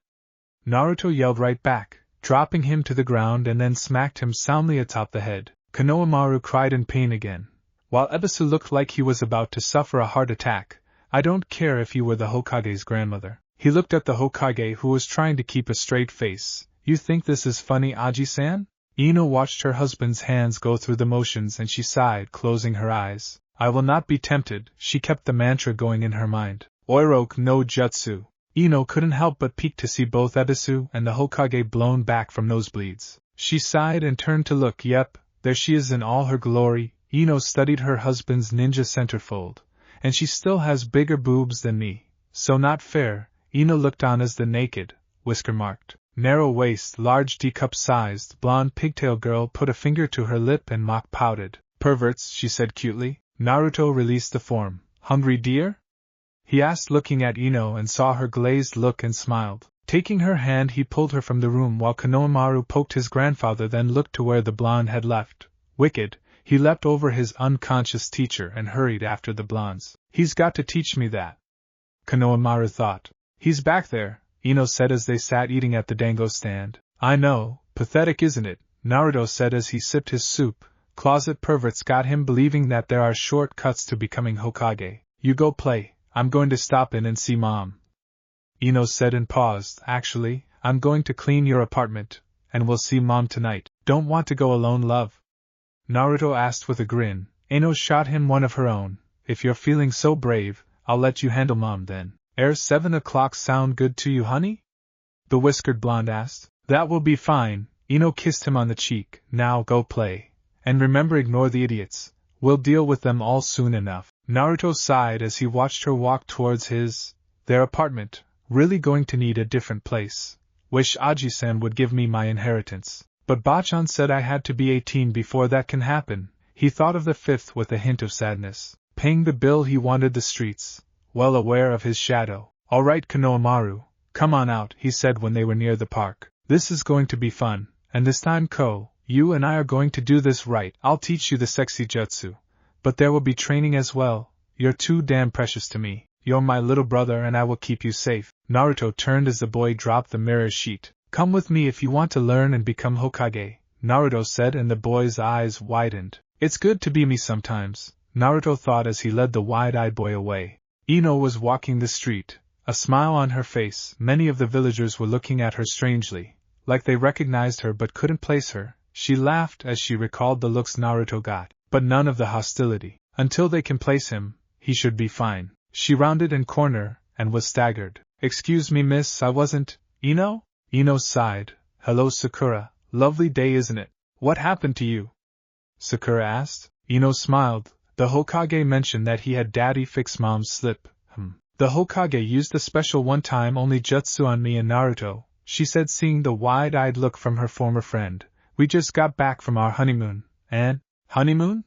Naruto yelled right back, dropping him to the ground and then smacked him soundly atop the head. Konohamaru cried in pain again, while Ebisu looked like he was about to suffer a heart attack. I don't care if you were the Hokage's grandmother. He looked at the Hokage, who was trying to keep a straight face. You think this is funny, Aji-san? Ino watched her husband's hands go through the motions and she sighed, closing her eyes. I will not be tempted, she kept the mantra going in her mind. Oiroke no jutsu. Ino couldn't help but peek to see both Ebisu and the Hokage blown back from nosebleeds. She sighed and turned to look. Yep, there she is in all her glory. Ino studied her husband's ninja centerfold. And she still has bigger boobs than me. So not fair. Ino looked on as the naked, whisker-marked, narrow waist, large teacup-sized, blonde pigtail girl put a finger to her lip and mock-pouted. Perverts, she said cutely. Naruto released the form. Hungry, dear? He asked, looking at Ino, and saw her glazed look and smiled. Taking her hand, he pulled her from the room while Konohamaru poked his grandfather, then looked to where the blonde had left. Wicked, he leapt over his unconscious teacher and hurried after the blondes. He's got to teach me that, Konohamaru thought. He's back there, Ino said as they sat eating at the Dango stand. I know, pathetic isn't it? Naruto said as he sipped his soup. Closet perverts got him believing that there are shortcuts to becoming Hokage. You go play, I'm going to stop in and see Mom. Ino said and paused. Actually, I'm going to clean your apartment, and we'll see Mom tonight. Don't want to go alone, love? Naruto asked with a grin. Ino shot him one of her own. If you're feeling so brave, I'll let you handle Mom then. 7 o'clock sound good to you, honey? The whiskered blonde asked. That will be fine. Ino kissed him on the cheek. Now go play. And remember, ignore the idiots. We'll deal with them all soon enough. Naruto sighed as he watched her walk towards their apartment. Really going to need a different place. Wish Aji-san would give me my inheritance. But Bachan said I had to be 18 before that can happen. He thought of the 5th with a hint of sadness. Paying the bill, he wandered the streets, well aware of his shadow. All right, Konohamaru, come on out, he said when they were near the park. This is going to be fun, and this time, you and I are going to do this right. I'll teach you the sexy jutsu. But there will be training as well. You're too damn precious to me. You're my little brother and I will keep you safe. Naruto turned as the boy dropped the mirror sheet. Come with me if you want to learn and become Hokage, Naruto said, and the boy's eyes widened. It's good to be me sometimes, Naruto thought as he led the wide-eyed boy away. Ino was walking the street, a smile on her face. Many of the villagers were looking at her strangely, like they recognized her but couldn't place her. She laughed as she recalled the looks Naruto got, but none of the hostility. Until they can place him, he should be fine. She rounded a corner and was staggered. Excuse me, miss, I wasn't. Ino? Ino sighed. Hello, Sakura. Lovely day, isn't it? What happened to you? Sakura asked. Ino smiled. The Hokage mentioned that he had daddy fix mom's slip. The Hokage used a special one-time only jutsu on me and Naruto, she said, seeing the wide-eyed look from her former friend. We just got back from our honeymoon. And? Honeymoon?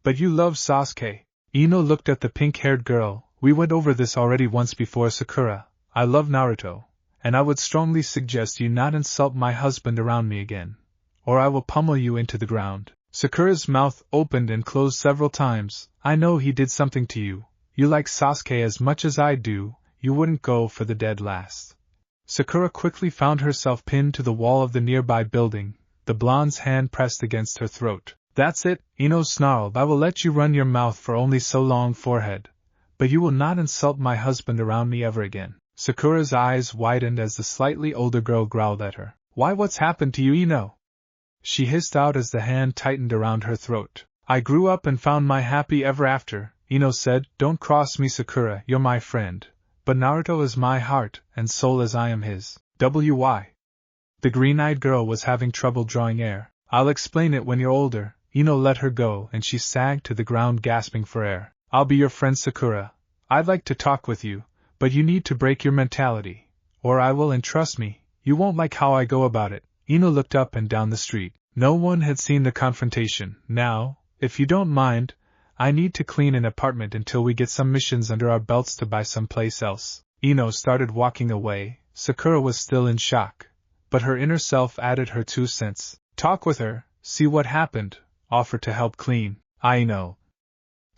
But you love Sasuke. Ino looked at the pink-haired girl. We went over this already once before, Sakura. I love Naruto, and I would strongly suggest you not insult my husband around me again, or I will pummel you into the ground. Sakura's mouth opened and closed several times. I know he did something to you. You like Sasuke as much as I do, you wouldn't go for the dead last. Sakura quickly found herself pinned to the wall of the nearby building, the blonde's hand pressed against her throat. That's it, Ino snarled. I will let you run your mouth for only so long, forehead. But you will not insult my husband around me ever again. Sakura's eyes widened as the slightly older girl growled at her. Why, what's happened to you, Ino? She hissed out as the hand tightened around her throat. I grew up and found my happy ever after, Ino said. Don't cross me, Sakura, you're my friend. But Naruto is my heart and soul as I am his. Why? The green-eyed girl was having trouble drawing air. I'll explain it when you're older. Ino let her go and she sagged to the ground, gasping for air. I'll be your friend, Sakura. I'd like to talk with you, but you need to break your mentality, or I will, and trust me, you won't like how I go about it. Ino looked up and down the street. No one had seen the confrontation. Now, if you don't mind, I need to clean an apartment until we get some missions under our belts to buy someplace else. Ino started walking away. Sakura was still in shock, but her inner self added her 2 cents. Talk with her, see what happened, offer to help clean. I know,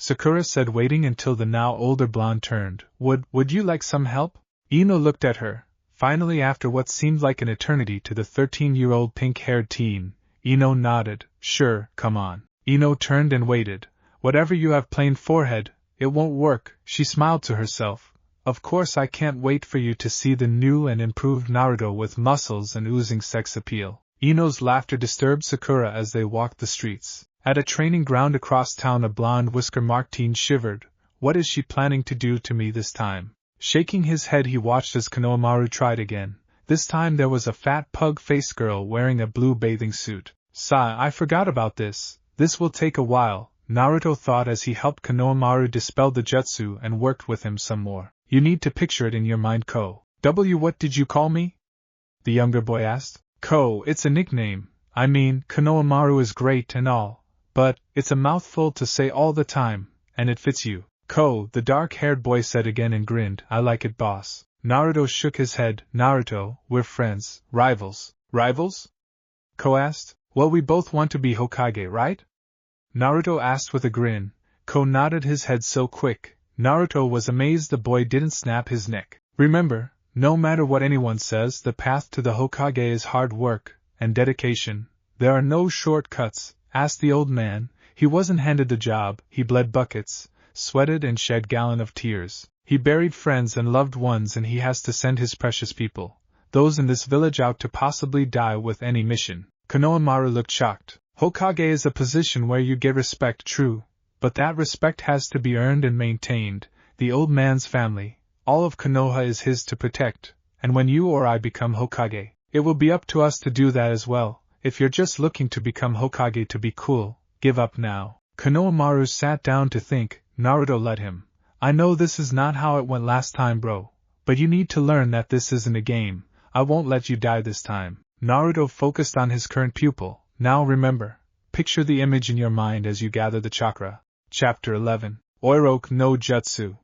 Sakura said, waiting until the now older blonde turned. Would you like some help? Ino looked at her, finally, after what seemed like an eternity to the 13-year-old pink-haired teen. Ino nodded. Sure, come on. Ino turned and waited. Whatever you have, plain forehead, it won't work, she smiled to herself. Of course I can't wait for you to see the new and improved Naruto with muscles and oozing sex appeal. Ino's laughter disturbed Sakura as they walked the streets. At a training ground across town, a blonde whisker-marked teen shivered. What is she planning to do to me this time? Shaking his head, he watched as Konohamaru tried again. This time there was a fat pug-faced girl wearing a blue bathing suit. I forgot about this. This will take a while, Naruto thought as he helped Konohamaru dispel the jutsu and worked with him some more. You need to picture it in your mind, Ko. What did you call me? The younger boy asked. Ko, it's a nickname. I mean, Konohamaru is great and all, but it's a mouthful to say all the time, and it fits you. Ko, the dark-haired boy said again and grinned. I like it, boss. Naruto shook his head. Naruto, we're friends. Rivals. Rivals? Ko asked. Well, we both want to be Hokage, right? Naruto asked with a grin. Ko nodded his head so quick, Naruto was amazed the boy didn't snap his neck. Remember, no matter what anyone says, the path to the Hokage is hard work and dedication. There are no shortcuts, asked the old man. He wasn't handed the job. He bled buckets, sweated and shed gallons of tears. He buried friends and loved ones, and he has to send his precious people, those in this village, out to possibly die with any mission. Konohamaru looked shocked. Hokage is a position where you get respect, true, but that respect has to be earned and maintained. The old man's family, all of Konoha, is his to protect, and when you or I become Hokage, it will be up to us to do that as well. If you're just looking to become Hokage to be cool, give up now. Konohamaru sat down to think. Naruto led him. I know this is not how it went last time, bro, but you need to learn that this isn't a game. I won't let you die this time. Naruto focused on his current pupil. Now remember, picture the image in your mind as you gather the chakra. Chapter 11. Oiroke no Jutsu.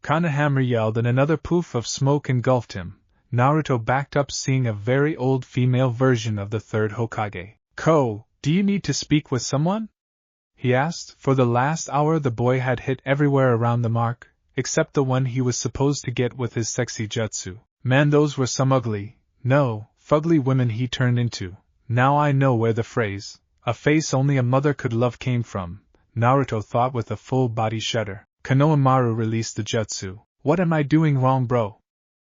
Konohamaru yelled and another poof of smoke engulfed him. Naruto backed up, seeing a very old female version of the third Hokage. Ko, do you need to speak with someone? He asked. For the last hour the boy had hit everywhere around the mark, except the one he was supposed to get with his sexy jutsu. Man, those were some ugly, no, fugly women he turned into. Now I know where the phrase, a face only a mother could love, came from, Naruto thought with a full-body shudder. Konohamaru released the jutsu. What am I doing wrong, bro?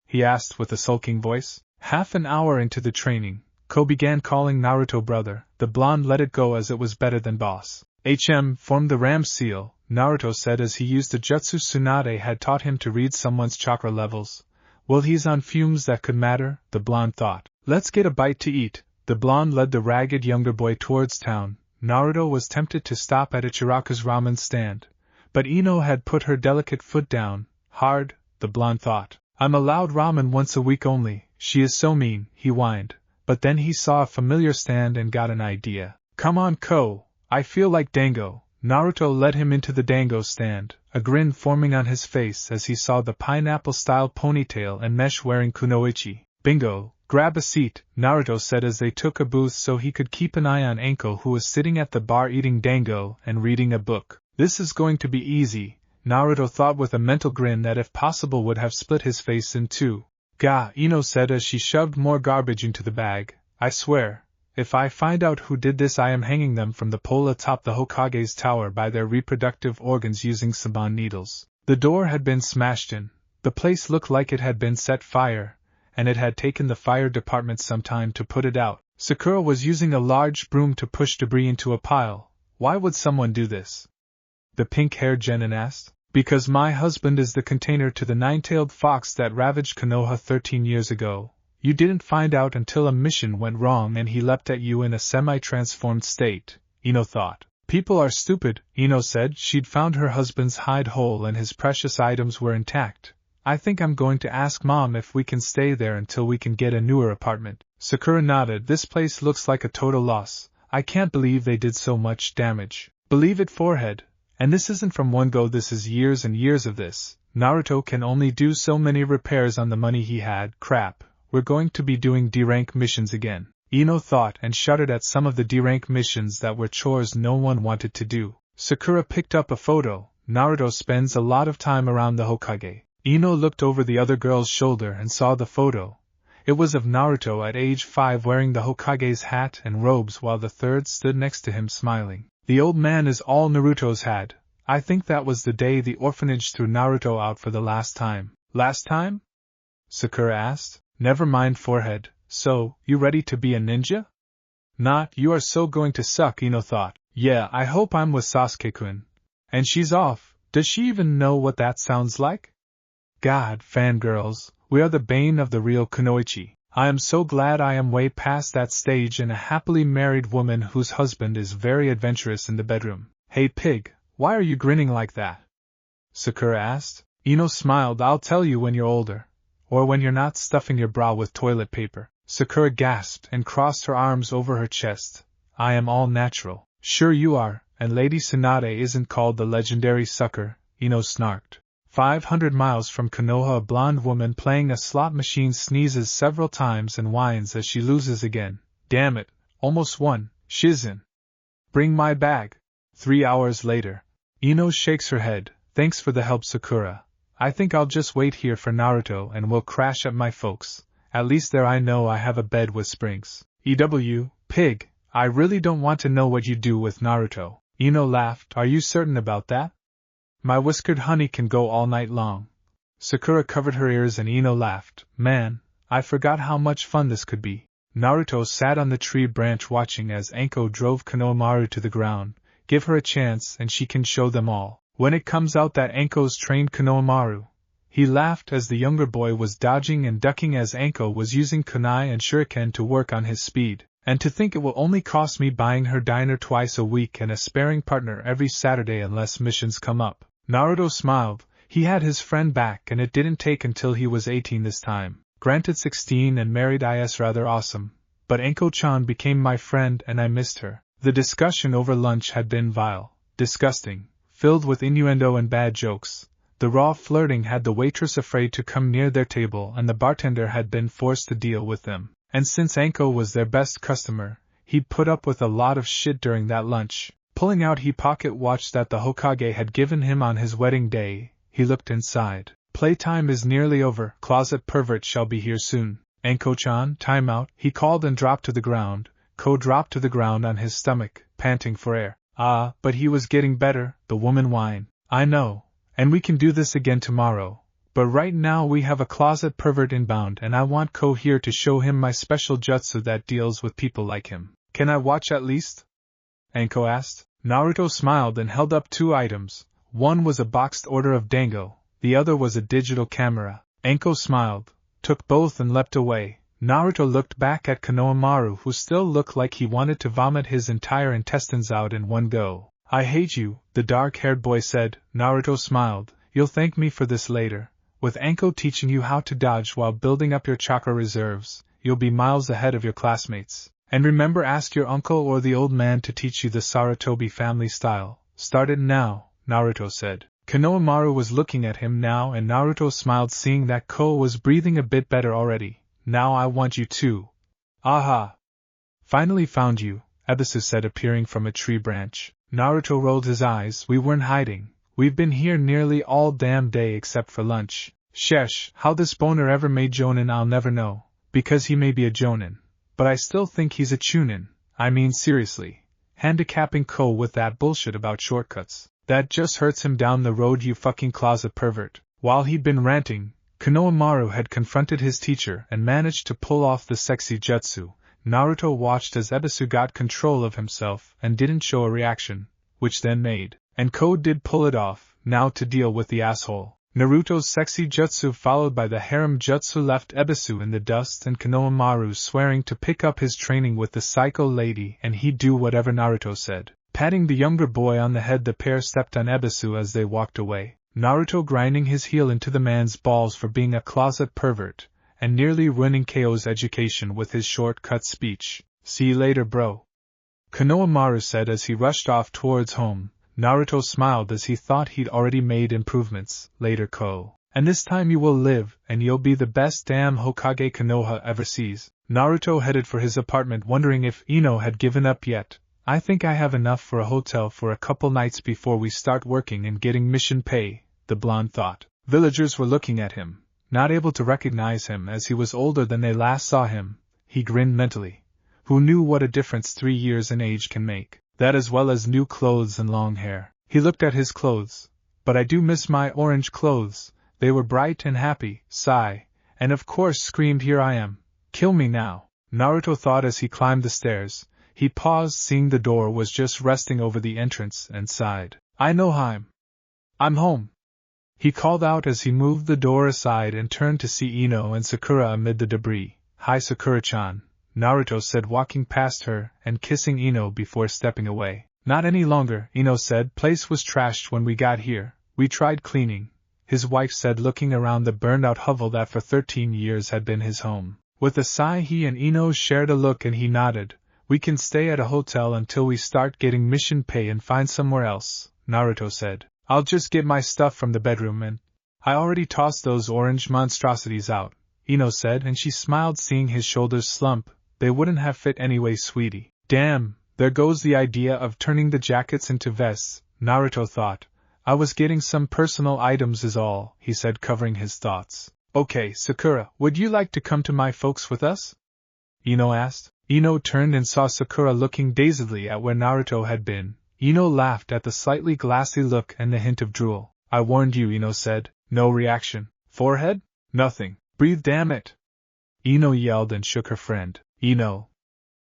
He asked with a sulking voice. Half an hour into the training, Ko began calling Naruto brother. The blonde let it go as it was better than boss. HM formed the ram seal. Naruto said as he used the jutsu Tsunade had taught him to read someone's chakra levels. Well, he's on fumes that could matter, the blonde thought. Let's get a bite to eat. The blonde led the ragged younger boy towards town. Naruto was tempted to stop at Ichiraka's ramen stand, but Ino had put her delicate foot down. Hard, the blonde thought. I'm allowed ramen once a week only. She is so mean, he whined. But then he saw a familiar stand and got an idea. Come on, Ko, I feel like Dango. Naruto led him into the Dango stand, a grin forming on his face as he saw the pineapple-style ponytail and mesh-wearing kunoichi. Bingo, grab a seat, Naruto said as they took a booth so he could keep an eye on Anko, who was sitting at the bar eating dango and reading a book. This is going to be easy, Naruto thought with a mental grin that if possible would have split his face in two. Gah, Ino said as she shoved more garbage into the bag. I swear, if I find out who did this, I am hanging them from the pole atop the Hokage's tower by their reproductive organs using saban needles. The door had been smashed in. The place looked like it had been set fire, and it had taken the fire department some time to put it out. Sakura was using a large broom to push debris into a pile. Why would someone do this? The pink-haired genin asked. Because my husband is the container to the nine-tailed fox that ravaged Konoha 13 years ago. You didn't find out until a mission went wrong and he leapt at you in a semi-transformed state, Ino thought. People are stupid, Ino said. She'd found her husband's hide whole and his precious items were intact. I think I'm going to ask Mom if we can stay there until we can get a newer apartment. Sakura nodded. This place looks like a total loss. I can't believe they did so much damage. Believe it, forehead. And this isn't from one go, this is years and years of this. Naruto can only do so many repairs on the money he had. Crap. We're going to be doing D-rank missions again. Ino thought and shuddered at some of the D-rank missions that were chores no one wanted to do. Sakura picked up a photo. Naruto spends a lot of time around the Hokage. Ino looked over the other girl's shoulder and saw the photo. It was of Naruto at age 5 wearing the Hokage's hat and robes while the third stood next to him smiling. The old man is all Naruto's had. I think that was the day the orphanage threw Naruto out for the last time. Last time? Sakura asked. Never mind, forehead. So, you ready to be a ninja? Not, you are so going to suck, Ino thought. Yeah, I hope I'm with Sasuke-kun. And she's off. Does she even know what that sounds like? God, fangirls, we are the bane of the real kunoichi. I am so glad I am way past that stage and a happily married woman whose husband is very adventurous in the bedroom. Hey pig, why are you grinning like that? Sakura asked. Ino smiled. I'll tell you when you're older. Or when you're not stuffing your bra with toilet paper. Sakura gasped and crossed her arms over her chest. I am all natural. Sure you are, and Lady Tsunade isn't called the legendary sucker, Ino snarked. 500 miles from Konoha, a blonde woman playing a slot machine sneezes several times and whines as she loses again. Damn it, almost won, shizen. Bring my bag. 3 hours later. Ino shakes her head. Thanks for the help, Sakura. I think I'll just wait here for Naruto and we'll crash at my folks. At least there I know I have a bed with springs. EW, pig, I really don't want to know what you do with Naruto. Ino laughed. Are you certain about that? My whiskered honey can go all night long. Sakura covered her ears and Ino laughed. Man, I forgot how much fun this could be. Naruto sat on the tree branch watching as Anko drove Konohamaru to the ground. Give her a chance and she can show them all. When it comes out that Anko's trained Konohamaru. He laughed as the younger boy was dodging and ducking as Anko was using kunai and shuriken to work on his speed. And to think it will only cost me buying her diner twice a week and a sparring partner every Saturday unless missions come up. Naruto smiled. He had his friend back and it didn't take until he was 18 this time. Granted 16 and married is rather awesome. But Anko-chan became my friend and I missed her. The discussion over lunch had been vile, disgusting, filled with innuendo and bad jokes. The raw flirting had the waitress afraid to come near their table and the bartender had been forced to deal with them. And since Anko was their best customer, he'd put up with a lot of shit during that lunch. Pulling out his pocket watch that the Hokage had given him on his wedding day, he looked inside. Playtime is nearly over. Closet pervert shall be here soon. Anko-chan, time out, he called and dropped to the ground. Ko dropped to the ground on his stomach, panting for air. Ah, but he was getting better, the woman whined. I know, and we can do this again tomorrow. But right now we have a closet pervert inbound and I want Ko here to show him my special jutsu that deals with people like him. Can I watch at least? Anko asked. Naruto smiled and held up 2 items, One was a boxed order of Dango, the other was a digital camera. Anko smiled, took both and leapt away. Naruto looked back at Konohamaru, who still looked like he wanted to vomit his entire intestines out in one go. I hate you, the dark-haired boy said. Naruto smiled. You'll thank me for this later. With Anko teaching you how to dodge while building up your chakra reserves, you'll be miles ahead of your classmates. And remember, ask your uncle or the old man to teach you the Sarutobi family style. Start it now, Naruto said. Konohamaru was looking at him now, and Naruto smiled, seeing that Ko was breathing a bit better already. Now I want you too. Aha! Finally found you, Ebisu said, appearing from a tree branch. Naruto rolled his eyes. We weren't hiding. We've been here nearly all damn day except for lunch. Sheesh, how this boner ever made Jonin I'll never know, because he may be a Jonin, but I still think he's a Chunin. I mean seriously, handicapping Ko with that bullshit about shortcuts. That just hurts him down the road, you fucking closet pervert. While he'd been ranting, Konohamaru had confronted his teacher and managed to pull off the sexy jutsu. Naruto watched as Ebisu got control of himself and didn't show a reaction, which then made, and Ko did pull it off. Now to deal with the asshole. Naruto's sexy jutsu followed by the harem jutsu left Ebisu in the dust, and Konohamaru swearing to pick up his training with the psycho lady and he'd do whatever Naruto said. Patting the younger boy on the head, the pair stepped on Ebisu as they walked away. Naruto grinding his heel into the man's balls for being a closet pervert, and nearly ruining Ko's education with his short-cut speech. See you later, bro. Konohamaru said as he rushed off towards home. Naruto smiled as he thought he'd already made improvements. Later, Ko. And this time you will live, and you'll be the best damn Hokage Konoha ever sees. Naruto headed for his apartment, wondering if Ino had given up yet. I think I have enough for a hotel for a couple nights before we start working and getting mission pay, the blonde thought. Villagers were looking at him, not able to recognize him as he was older than they last saw him. He grinned mentally. Who knew what a difference 3 years in age can make? That as well as new clothes and long hair. He looked at his clothes. But I do miss my orange clothes. They were bright and happy. Sigh. And of course screamed, here I am. Kill me now. Naruto thought as he climbed the stairs. He paused, seeing the door was just resting over the entrance, and sighed. I know I'm home. He called out as he moved the door aside and turned to see Ino and Sakura amid the debris. Hi, Sakura-chan, Naruto said, walking past her and kissing Ino before stepping away. Not any longer, Ino said. Place was trashed when we got here. We tried cleaning, his wife said, looking around the burned-out hovel that for 13 years had been his home. With a sigh, he and Ino shared a look and he nodded. We can stay at a hotel until we start getting mission pay and find somewhere else, Naruto said. I'll just get my stuff from the bedroom and... I already tossed those orange monstrosities out, Ino said, and she smiled, seeing his shoulders slump. They wouldn't have fit anyway, sweetie. Damn, there goes the idea of turning the jackets into vests, Naruto thought. I was getting some personal items is all, he said, covering his thoughts. Okay, Sakura, would you like to come to my folks with us? Ino asked. Ino turned and saw Sakura looking dazedly at where Naruto had been. Ino laughed at the slightly glassy look and the hint of drool. I warned you, Ino said. No reaction. Forehead? Nothing. Breathe, damn it. Ino yelled and shook her friend. Ino,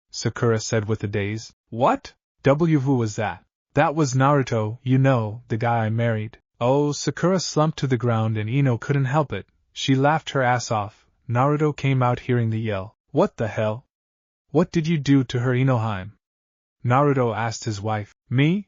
Sakura said with a daze. What? Who was that? That was Naruto, you know, the guy I married. Oh, Sakura slumped to the ground and Ino couldn't help it. She laughed her ass off. Naruto came out hearing the yell. What the hell? What did you do to her, Inohime? Naruto asked his wife. Me?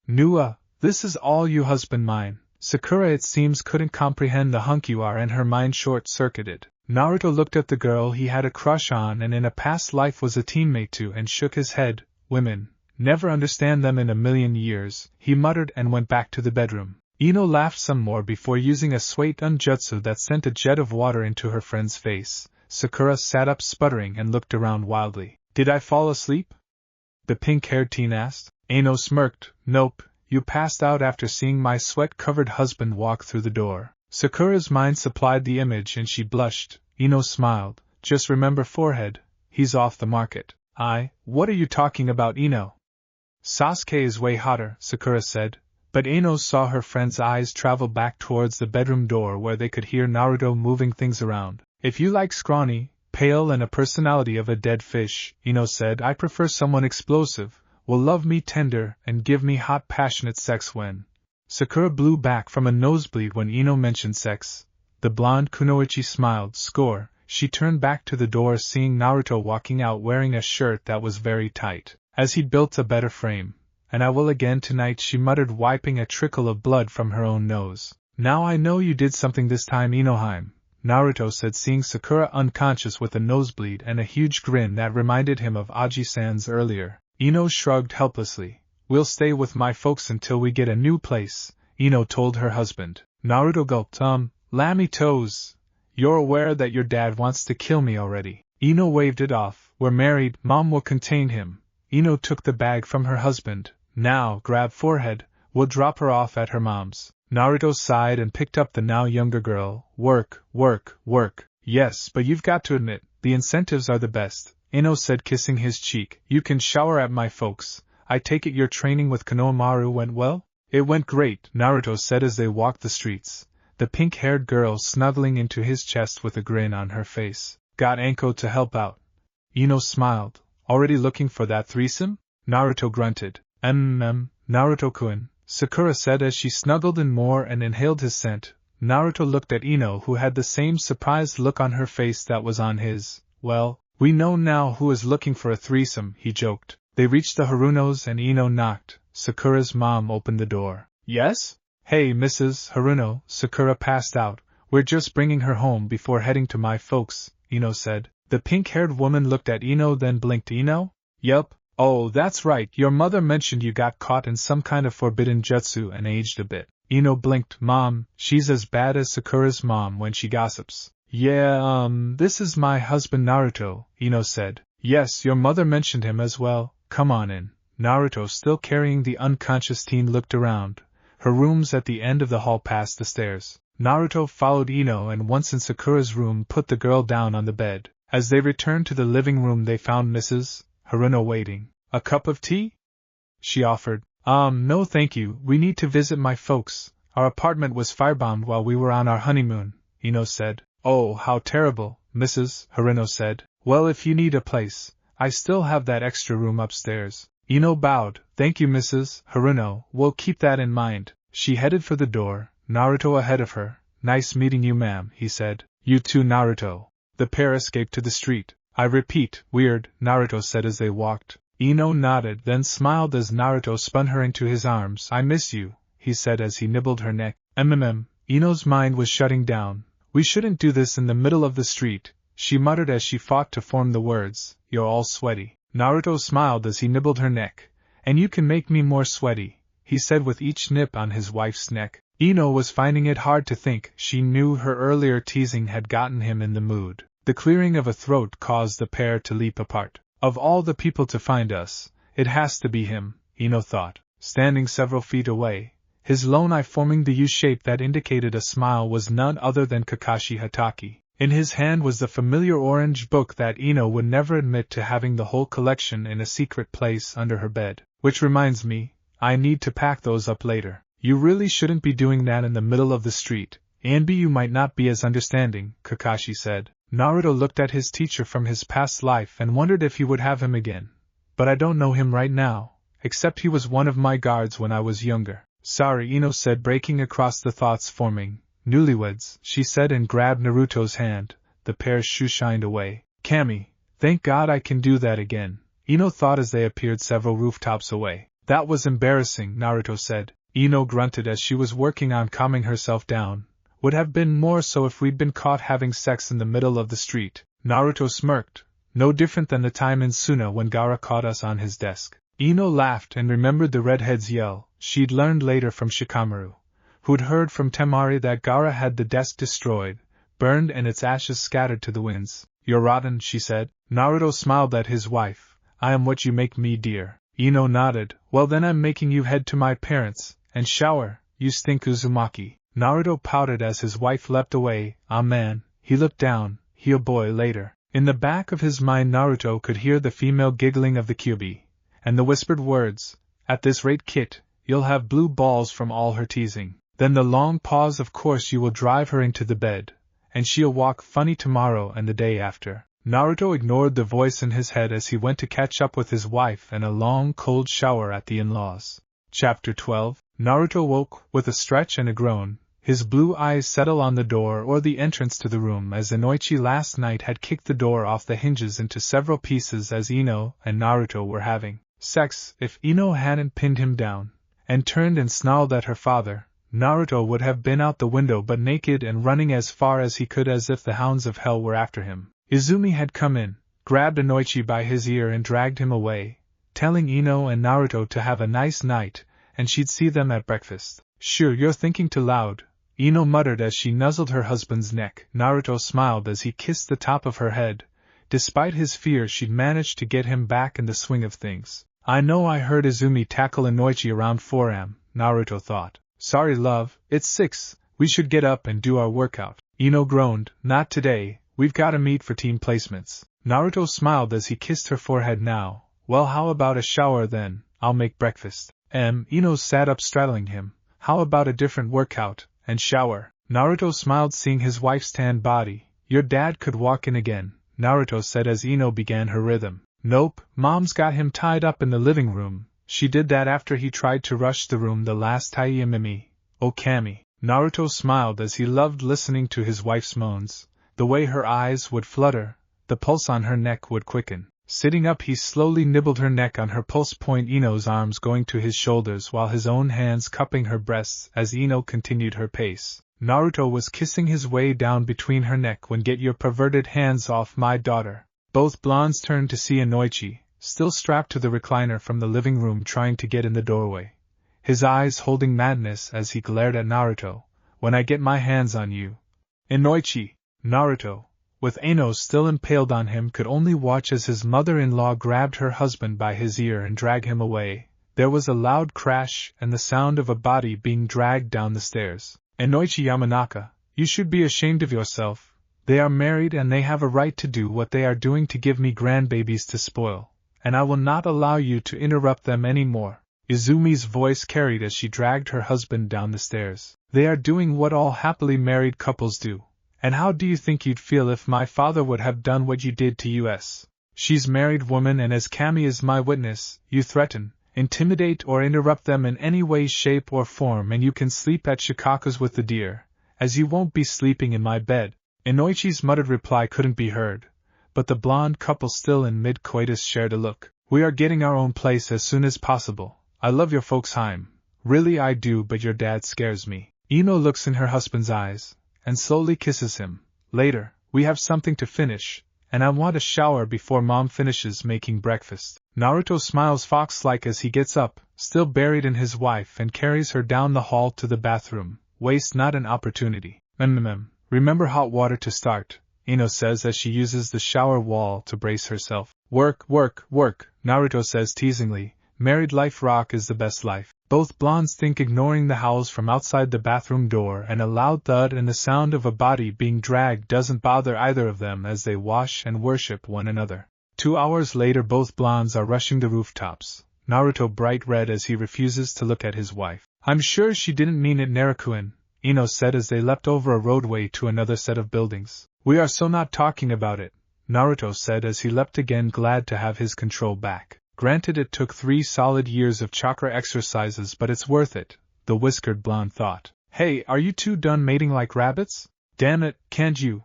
Nua, this is all you, husband mine. Sakura, it seems, couldn't comprehend the hunk you are, and her mind short-circuited. Naruto looked at the girl he had a crush on and in a past life was a teammate to and shook his head. Women, never understand them in a million years, he muttered and went back to the bedroom. Ino laughed some more before using a Suiton jutsu that sent a jet of water into her friend's face. Sakura sat up sputtering and looked around wildly. Did I fall asleep? The pink-haired teen asked. Ino smirked. Nope, you passed out after seeing my sweat-covered husband walk through the door. Sakura's mind supplied the image and she blushed. Ino smiled. Just remember, forehead, he's off the market. What are you talking about, Ino? Sasuke is way hotter, Sakura said. But Ino saw her friend's eyes travel back towards the bedroom door where they could hear Naruto moving things around. If you like scrawny, pale and a personality of a dead fish, Ino said, I prefer someone explosive, will love me tender and give me hot passionate sex when... Sakura blew back from a nosebleed when Ino mentioned sex. The blonde kunoichi smiled. Score. She turned back to the door seeing Naruto walking out wearing a shirt that was very tight, as he'd built a better frame. And I will again tonight, she muttered, wiping a trickle of blood from her own nose. Now I know you did something this time, Inohime, Naruto said, seeing Sakura unconscious with a nosebleed and a huge grin that reminded him of Aji-san's earlier. Ino shrugged helplessly. We'll stay with my folks until we get a new place, Ino told her husband. Naruto gulped. Lammy toes. You're aware that your dad wants to kill me already. Ino waved it off. We're married, Mom will contain him. Ino took the bag from her husband. Now, grab forehead, we'll drop her off at her mom's. Naruto sighed and picked up the now younger girl. Work, work, work. Yes, but you've got to admit, the incentives are the best, Ino said, kissing his cheek. You can shower at my folks. I take it your training with Konohamaru went well? It went great, Naruto said as they walked the streets, the pink-haired girl snuggling into his chest with a grin on her face. Got Anko to help out. Ino smiled. Already looking for that threesome? Naruto grunted. Naruto-kun, Sakura said as she snuggled in more and inhaled his scent. Naruto looked at Ino, who had the same surprised look on her face that was on his. Well, we know now who is looking for a threesome, he joked. They reached the Harunos and Ino knocked. Sakura's mom opened the door. Yes? Hey, Mrs. Haruno, Sakura passed out. We're just bringing her home before heading to my folks, Ino said. The pink-haired woman looked at Ino then blinked. Ino? Yup. Oh, that's right, your mother mentioned you got caught in some kind of forbidden jutsu and aged a bit. Ino blinked. Mom, she's as bad as Sakura's mom when she gossips. Yeah, this is my husband Naruto, Ino said. Yes, your mother mentioned him as well. Come on in. Naruto, still carrying the unconscious teen, looked around. Her room's at the end of the hall past the stairs. Naruto followed Ino and once in Sakura's room put the girl down on the bed. As they returned to the living room they found Mrs. Haruno waiting. A cup of tea? She offered. No thank you, we need to visit my folks. Our apartment was firebombed while we were on our honeymoon, Ino said. Oh, how terrible, Mrs. Haruno said. Well, if you need a place, I still have that extra room upstairs. Ino bowed. Thank you, Mrs. Haruno, we'll keep that in mind. She headed for the door, Naruto ahead of her. Nice meeting you, ma'am, he said. You too, Naruto. The pair escaped to the street. I repeat, weird, Naruto said as they walked. Ino nodded, then smiled as Naruto spun her into his arms. I miss you, he said as he nibbled her neck. Ino's mind was shutting down. We shouldn't do this in the middle of the street, she muttered as she fought to form the words. You're all sweaty. Naruto smiled as he nibbled her neck. And you can make me more sweaty, he said with each nip on his wife's neck. Ino was finding it hard to think. She knew her earlier teasing had gotten him in the mood. The clearing of a throat caused the pair to leap apart. Of all the people to find us, it has to be him, Ino thought. Standing several feet away, his lone eye forming the U shape that indicated a smile, was none other than Kakashi Hatake. In his hand was the familiar orange book that Ino would never admit to having the whole collection in a secret place under her bed. Which reminds me, I need to pack those up later. You really shouldn't be doing that in the middle of the street. Anbi, you might not be as understanding, Kakashi said. Naruto looked at his teacher from his past life and wondered if he would have him again. But I don't know him right now, except he was one of my guards when I was younger. Sorry, Ino said, breaking across the thoughts forming. Newlyweds, she said and grabbed Naruto's hand. The pair shoo-shined away. Kami, thank God I can do that again, Ino thought as they appeared several rooftops away. That was embarrassing, Naruto said. Ino grunted as she was working on calming herself down. Would have been more so if we'd been caught having sex in the middle of the street. Naruto smirked. No different than the time in Suna when Gaara caught us on his desk. Ino laughed and remembered the redhead's yell. She'd learned later from Shikamaru, who'd heard from Temari that Gaara had the desk destroyed, burned and its ashes scattered to the winds. You're rotten, she said. Naruto smiled at his wife. I am what you make me, dear. Ino nodded. Well then I'm making you head to my parents, and shower, you stink Uzumaki. Naruto pouted as his wife leapt away. Ah man, he looked down, he'll boy later. In the back of his mind Naruto could hear the female giggling of the Kyuubi, and the whispered words, at this rate Kit, you'll have blue balls from all her teasing. Then the long pause, of course you will drive her into the bed, and she'll walk funny tomorrow and the day after. Naruto ignored the voice in his head as he went to catch up with his wife and a long cold shower at the in-laws. Chapter 12. Naruto woke, with a stretch and a groan. His blue eyes settle on the door or the entrance to the room as Inoichi last night had kicked the door off the hinges into several pieces as Ino and Naruto were having sex. If Ino hadn't pinned him down and turned and snarled at her father, Naruto would have been out the window but naked and running as far as he could as if the hounds of hell were after him. Izumi had come in, grabbed Inoichi by his ear and dragged him away, telling Ino and Naruto to have a nice night, and she'd see them at breakfast. Sure, you're thinking too loud, Ino muttered as she nuzzled her husband's neck. Naruto smiled as he kissed the top of her head. Despite his fear, she'd managed to get him back in the swing of things. I know I heard Izumi tackle Inoichi around 4 am, Naruto thought. Sorry love, it's 6, we should get up and do our workout. Ino groaned, not today, we've gotta meet for team placements. Naruto smiled as he kissed her forehead now. Well, how about a shower then, I'll make breakfast. Ino sat up straddling him. How about a different workout and shower? Naruto smiled seeing his wife's tanned body. Your dad could walk in again, Naruto said as Ino began her rhythm. Nope, Mom's got him tied up in the living room. She did that after he tried to rush the room the last time. Mimi. Oh Kami. Naruto smiled as he loved listening to his wife's moans. The way her eyes would flutter, the pulse on her neck would quicken. Sitting up, he slowly nibbled her neck on her pulse point, Ino's arms going to his shoulders while his own hands cupping her breasts as Ino continued her pace. Naruto was kissing his way down between her neck when get your perverted hands off my daughter. Both blondes turned to see Inoichi, still strapped to the recliner from the living room, trying to get in the doorway. His eyes holding madness as he glared at Naruto. When I get my hands on you. Inoichi, Naruto, with Ino still impaled on him, could only watch as his mother-in-law grabbed her husband by his ear and dragged him away. There was a loud crash and the sound of a body being dragged down the stairs. Inoichi Yamanaka, you should be ashamed of yourself. They are married and they have a right to do what they are doing to give me grandbabies to spoil, and I will not allow you to interrupt them anymore. Izumi's voice carried as she dragged her husband down the stairs. They are doing what all happily married couples do. And how do you think you'd feel if my father would have done what you did to us? She's married woman, and as Kami is my witness, you threaten, intimidate or interrupt them in any way, shape or form, and you can sleep at Shikaku's with the deer, as you won't be sleeping in my bed. Inoichi's muttered reply couldn't be heard, but the blonde couple still in mid-coitus shared a look. We are getting our own place as soon as possible. I love your folks, Heim. Really I do, but your dad scares me. Ino looks in her husband's eyes and slowly kisses him. Later, we have something to finish, and I want a shower before Mom finishes making breakfast. Naruto smiles fox-like as he gets up, still buried in his wife, and carries her down the hall to the bathroom. Waste not an opportunity. Remember hot water to start, Ino says as she uses the shower wall to brace herself. Work, work, work, Naruto says teasingly. Married life rock is the best life. Both blondes think, ignoring the howls from outside the bathroom door and a loud thud and the sound of a body being dragged doesn't bother either of them as they wash and worship one another. 2 hours later, both blondes are rushing the rooftops. Naruto bright red as he refuses to look at his wife. I'm sure she didn't mean it, Narukuin, Ino said as they leapt over a roadway to another set of buildings. We are so not talking about it, Naruto said as he leapt again, glad to have his control back. Granted, it took 3 solid years of chakra exercises, but it's worth it, the whiskered blonde thought. Hey, are you two done mating like rabbits? Damn it, can't you?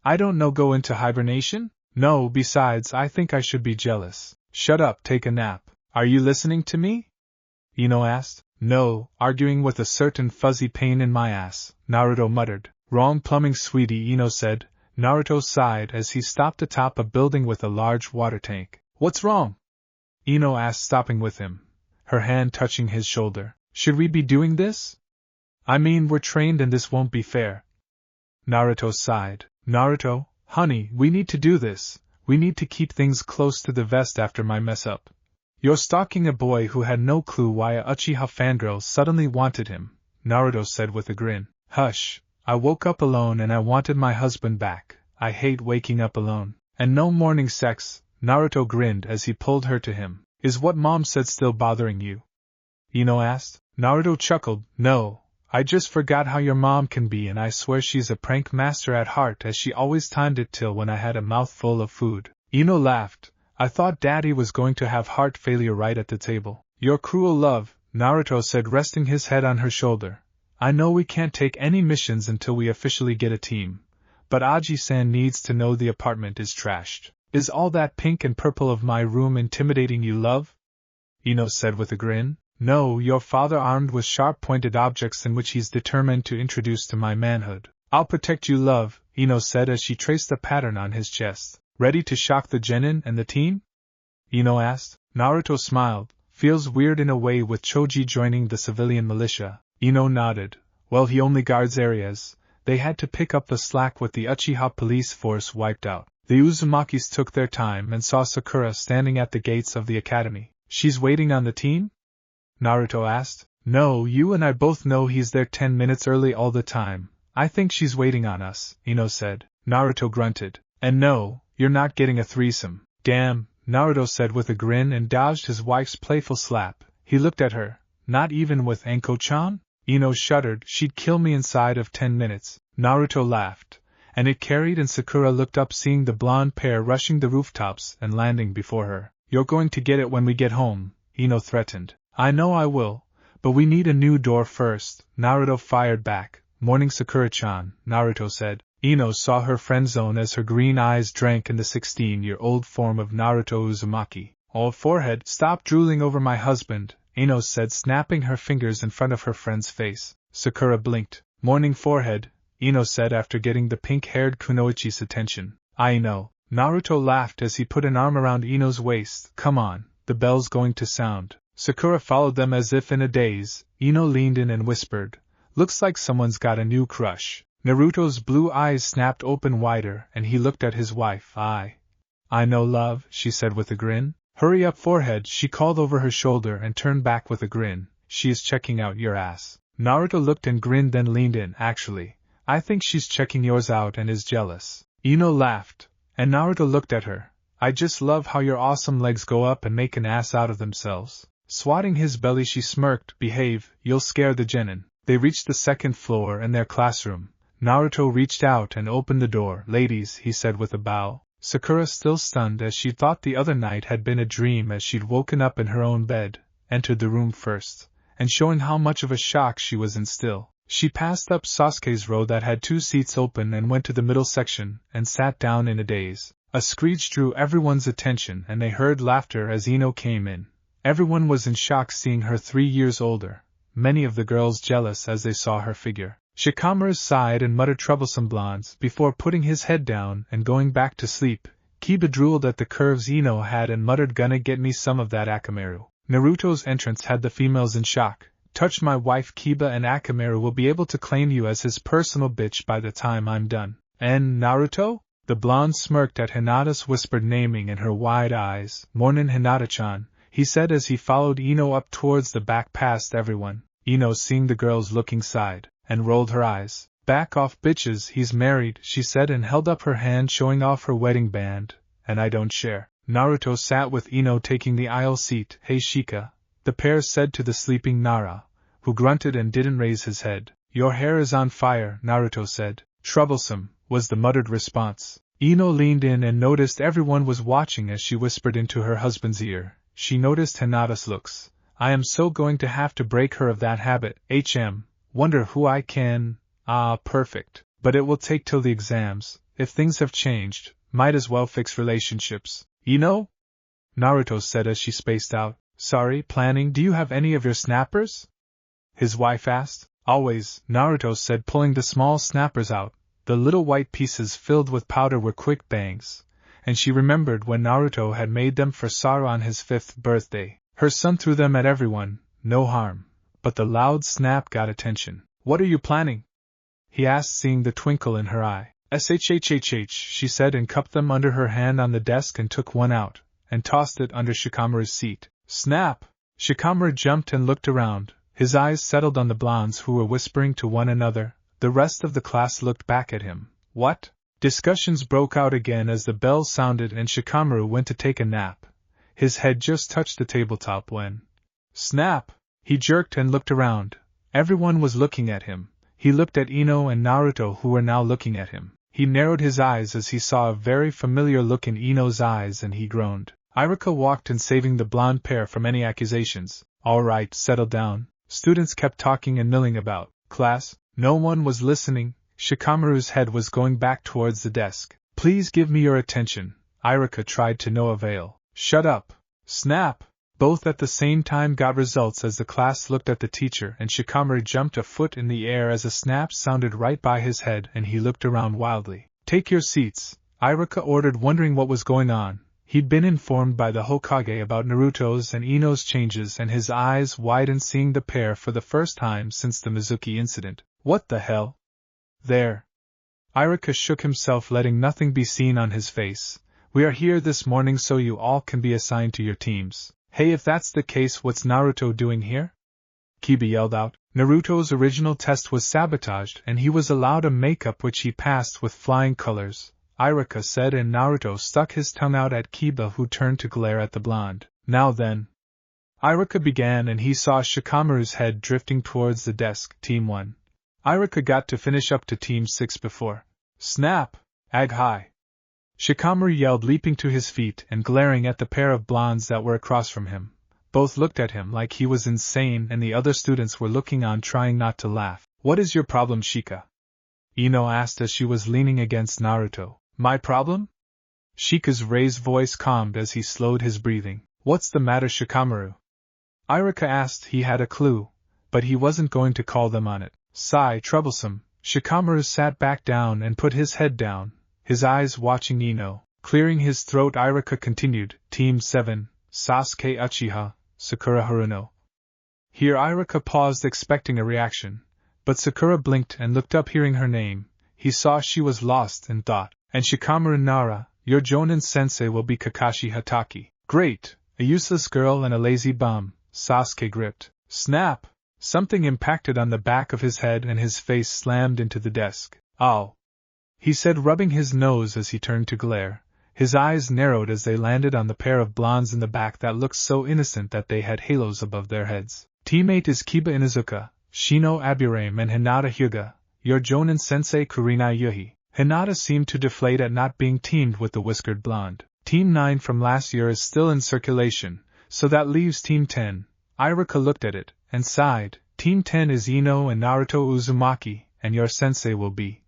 I don't know, go into hibernation? No, besides, I think I should be jealous. Shut up, take a nap. Are you listening to me? Ino asked. No, arguing with a certain fuzzy pain in my ass, Naruto muttered. Wrong plumbing, sweetie, Ino said. Naruto sighed as he stopped atop a building with a large water tank. What's wrong? Ino asked, stopping with him, her hand touching his shoulder. Should we be doing this? I mean, we're trained and this won't be fair. Naruto sighed. Naruto, honey, we need to do this. We need to keep things close to the vest after my mess up. You're stalking a boy who had no clue why a Uchiha fangirl suddenly wanted him, Naruto said with a grin. Hush, I woke up alone and I wanted my husband back. I hate waking up alone. And no morning sex. Naruto grinned as he pulled her to him. Is what Mom said still bothering you? Ino asked. Naruto chuckled. No, I just forgot how your mom can be, and I swear she's a prank master at heart, as she always timed it till when I had a mouthful of food. Ino laughed. I thought Daddy was going to have heart failure right at the table. Your cruel love, Naruto said, resting his head on her shoulder. I know we can't take any missions until we officially get a team, but Aji-san needs to know the apartment is trashed. Is all that pink and purple of my room intimidating you, love? Ino said with a grin. No, your father armed with sharp-pointed objects in which he's determined to introduce to my manhood. I'll protect you, love, Ino said as she traced a pattern on his chest. Ready to shock the genin and the team? Ino asked. Naruto smiled. Feels weird in a way with Choji joining the civilian militia. Ino nodded. Well, he only guards areas. They had to pick up the slack with the Uchiha police force wiped out. The Uzumakis took their time and saw Sakura standing at the gates of the academy. She's waiting on the team? Naruto asked. No, you and I both know he's there 10 minutes early all the time. I think she's waiting on us, Ino said. Naruto grunted. And no, you're not getting a threesome. Damn, Naruto said with a grin and dodged his wife's playful slap. He looked at her. Not even with Anko-chan? Ino shuddered. She'd kill me inside of 10 minutes. Naruto laughed. And it carried, and Sakura looked up, seeing the blonde pair rushing the rooftops and landing before her. You're going to get it when we get home, Ino threatened. I know I will, but we need a new door first, Naruto fired back. Morning, Sakura-chan, Naruto said. Ino saw her friend zone as her green eyes drank in the 16-year-old form of Naruto Uzumaki. All forehead, stop drooling over my husband, Ino said, snapping her fingers in front of her friend's face. Sakura blinked. Morning, forehead, Ino said after getting the pink-haired Kunoichi's attention. I know. Naruto laughed as he put an arm around Ino's waist. Come on, the bell's going to sound. Sakura followed them as if in a daze. Ino leaned in and whispered, looks like someone's got a new crush. Naruto's blue eyes snapped open wider and he looked at his wife. I know, love, she said with a grin. Hurry up, forehead, she called over her shoulder and turned back with a grin. She is checking out your ass. Naruto looked and grinned, then leaned in. Actually, I think she's checking yours out and is jealous. Ino laughed, and Naruto looked at her. I just love how your awesome legs go up and make an ass out of themselves. Swatting his belly, she smirked. Behave, you'll scare the genin. They reached the second floor and their classroom. Naruto reached out and opened the door. Ladies, he said with a bow. Sakura, still stunned as she thought the other night had been a dream as she'd woken up in her own bed, entered the room first, and showing how much of a shock she was in still. She passed up Sasuke's row that had 2 seats open and went to the middle section and sat down in a daze. A screech drew everyone's attention and they heard laughter as Ino came in. Everyone was in shock seeing her 3 years older, many of the girls jealous as they saw her figure. Shikamaru sighed and muttered troublesome blondes before putting his head down and going back to sleep. Kiba drooled at the curves Ino had and muttered, gonna get me some of that Akamaru. Naruto's entrance had the females in shock. Touch my wife Kiba and Akamaru will be able to claim you as his personal bitch by the time I'm done. And Naruto? The blonde smirked at Hinata's whispered naming in her wide eyes. Mornin' Hinata-chan, he said as he followed Ino up towards the back past everyone. Ino, seeing the girls looking, sighed and rolled her eyes. Back off, bitches, he's married, she said and held up her hand showing off her wedding band. And I don't share. Naruto sat with Ino taking the aisle seat. Hey Shika, the pair said to the sleeping Nara, who grunted and didn't raise his head. Your hair is on fire, Naruto said. Troublesome, was the muttered response. Ino leaned in and noticed everyone was watching as she whispered into her husband's ear. She noticed Hinata's looks. I am so going to have to break her of that habit. Wonder who I can. Ah, perfect. But it will take till the exams. If things have changed, might as well fix relationships. Ino? Naruto said as she spaced out. Sorry, planning, do you have any of your snappers? His wife asked. Always, Naruto said, pulling the small snappers out. The little white pieces filled with powder were quick bangs, and she remembered when Naruto had made them for Sara on his 5th birthday. Her son threw them at everyone, no harm, but the loud snap got attention. What are you planning? He asked, seeing the twinkle in her eye. Shhhh, she said and cupped them under her hand on the desk and took one out, and tossed it under Shikamaru's seat. Snap! Shikamaru jumped and looked around. His eyes settled on the blondes who were whispering to one another. The rest of the class looked back at him. What? Discussions broke out again as the bell sounded and Shikamaru went to take a nap. His head just touched the tabletop when... Snap! He jerked and looked around. Everyone was looking at him. He looked at Ino and Naruto, who were now looking at him. He narrowed his eyes as he saw a very familiar look in Ino's eyes and he groaned. Iruka walked in, saving the blonde pair from any accusations. Alright, settle down. Students kept talking and milling about. Class, no one was listening. Shikamaru's head was going back towards the desk. Please give me your attention. Iruka tried to no avail. Shut up. Snap. Both at the same time got results as the class looked at the teacher, and Shikamaru jumped a foot in the air as a snap sounded right by his head and he looked around wildly. Take your seats, Iruka ordered, wondering what was going on. He'd been informed by the Hokage about Naruto's and Ino's changes, and his eyes widened seeing the pair for the first time since the Mizuki incident. What the hell? There. Iruka shook himself, letting nothing be seen on his face. We are here this morning so you all can be assigned to your teams. Hey, if that's the case, what's Naruto doing here? Kiba yelled out. Naruto's original test was sabotaged and he was allowed a makeup which he passed with flying colors, Iruka said, and Naruto stuck his tongue out at Kiba, who turned to glare at the blonde. Now then. Iruka began, and he saw Shikamaru's head drifting towards the desk. Team 1. Iruka got to finish up to Team 6 before. Snap! Ag high! Shikamaru yelled, leaping to his feet and glaring at the pair of blondes that were across from him. Both looked at him like he was insane, and the other students were looking on, trying not to laugh. What is your problem, Shika? Ino asked as she was leaning against Naruto. My problem? Shika's raised voice calmed as he slowed his breathing. What's the matter, Shikamaru? Iruka asked. He had a clue, but he wasn't going to call them on it. Sigh, troublesome. Shikamaru sat back down and put his head down, his eyes watching Ino. Clearing his throat, Iruka continued. Team 7, Sasuke Uchiha, Sakura Haruno. Here Iruka paused, expecting a reaction, but Sakura blinked and looked up, hearing her name. He saw she was lost in thought. And Shikamaru Nara, your Jonin-sensei will be Kakashi Hatake. Great, a useless girl and a lazy bum, Sasuke gripped. Snap! Something impacted on the back of his head and his face slammed into the desk. Ow! He said, rubbing his nose as he turned to glare. His eyes narrowed as they landed on the pair of blondes in the back that looked so innocent that they had halos above their heads. Teammate is Kiba Inuzuka, Shino Aburame, and Hinata Hyuga, your Jonin-sensei Kurinai Yuhi. Hinata seemed to deflate at not being teamed with the whiskered blonde. Team 9 from last year is still in circulation, so that leaves Team 10. Iruka looked at it and sighed. Team 10 is Ino and Naruto Uzumaki, and your sensei will be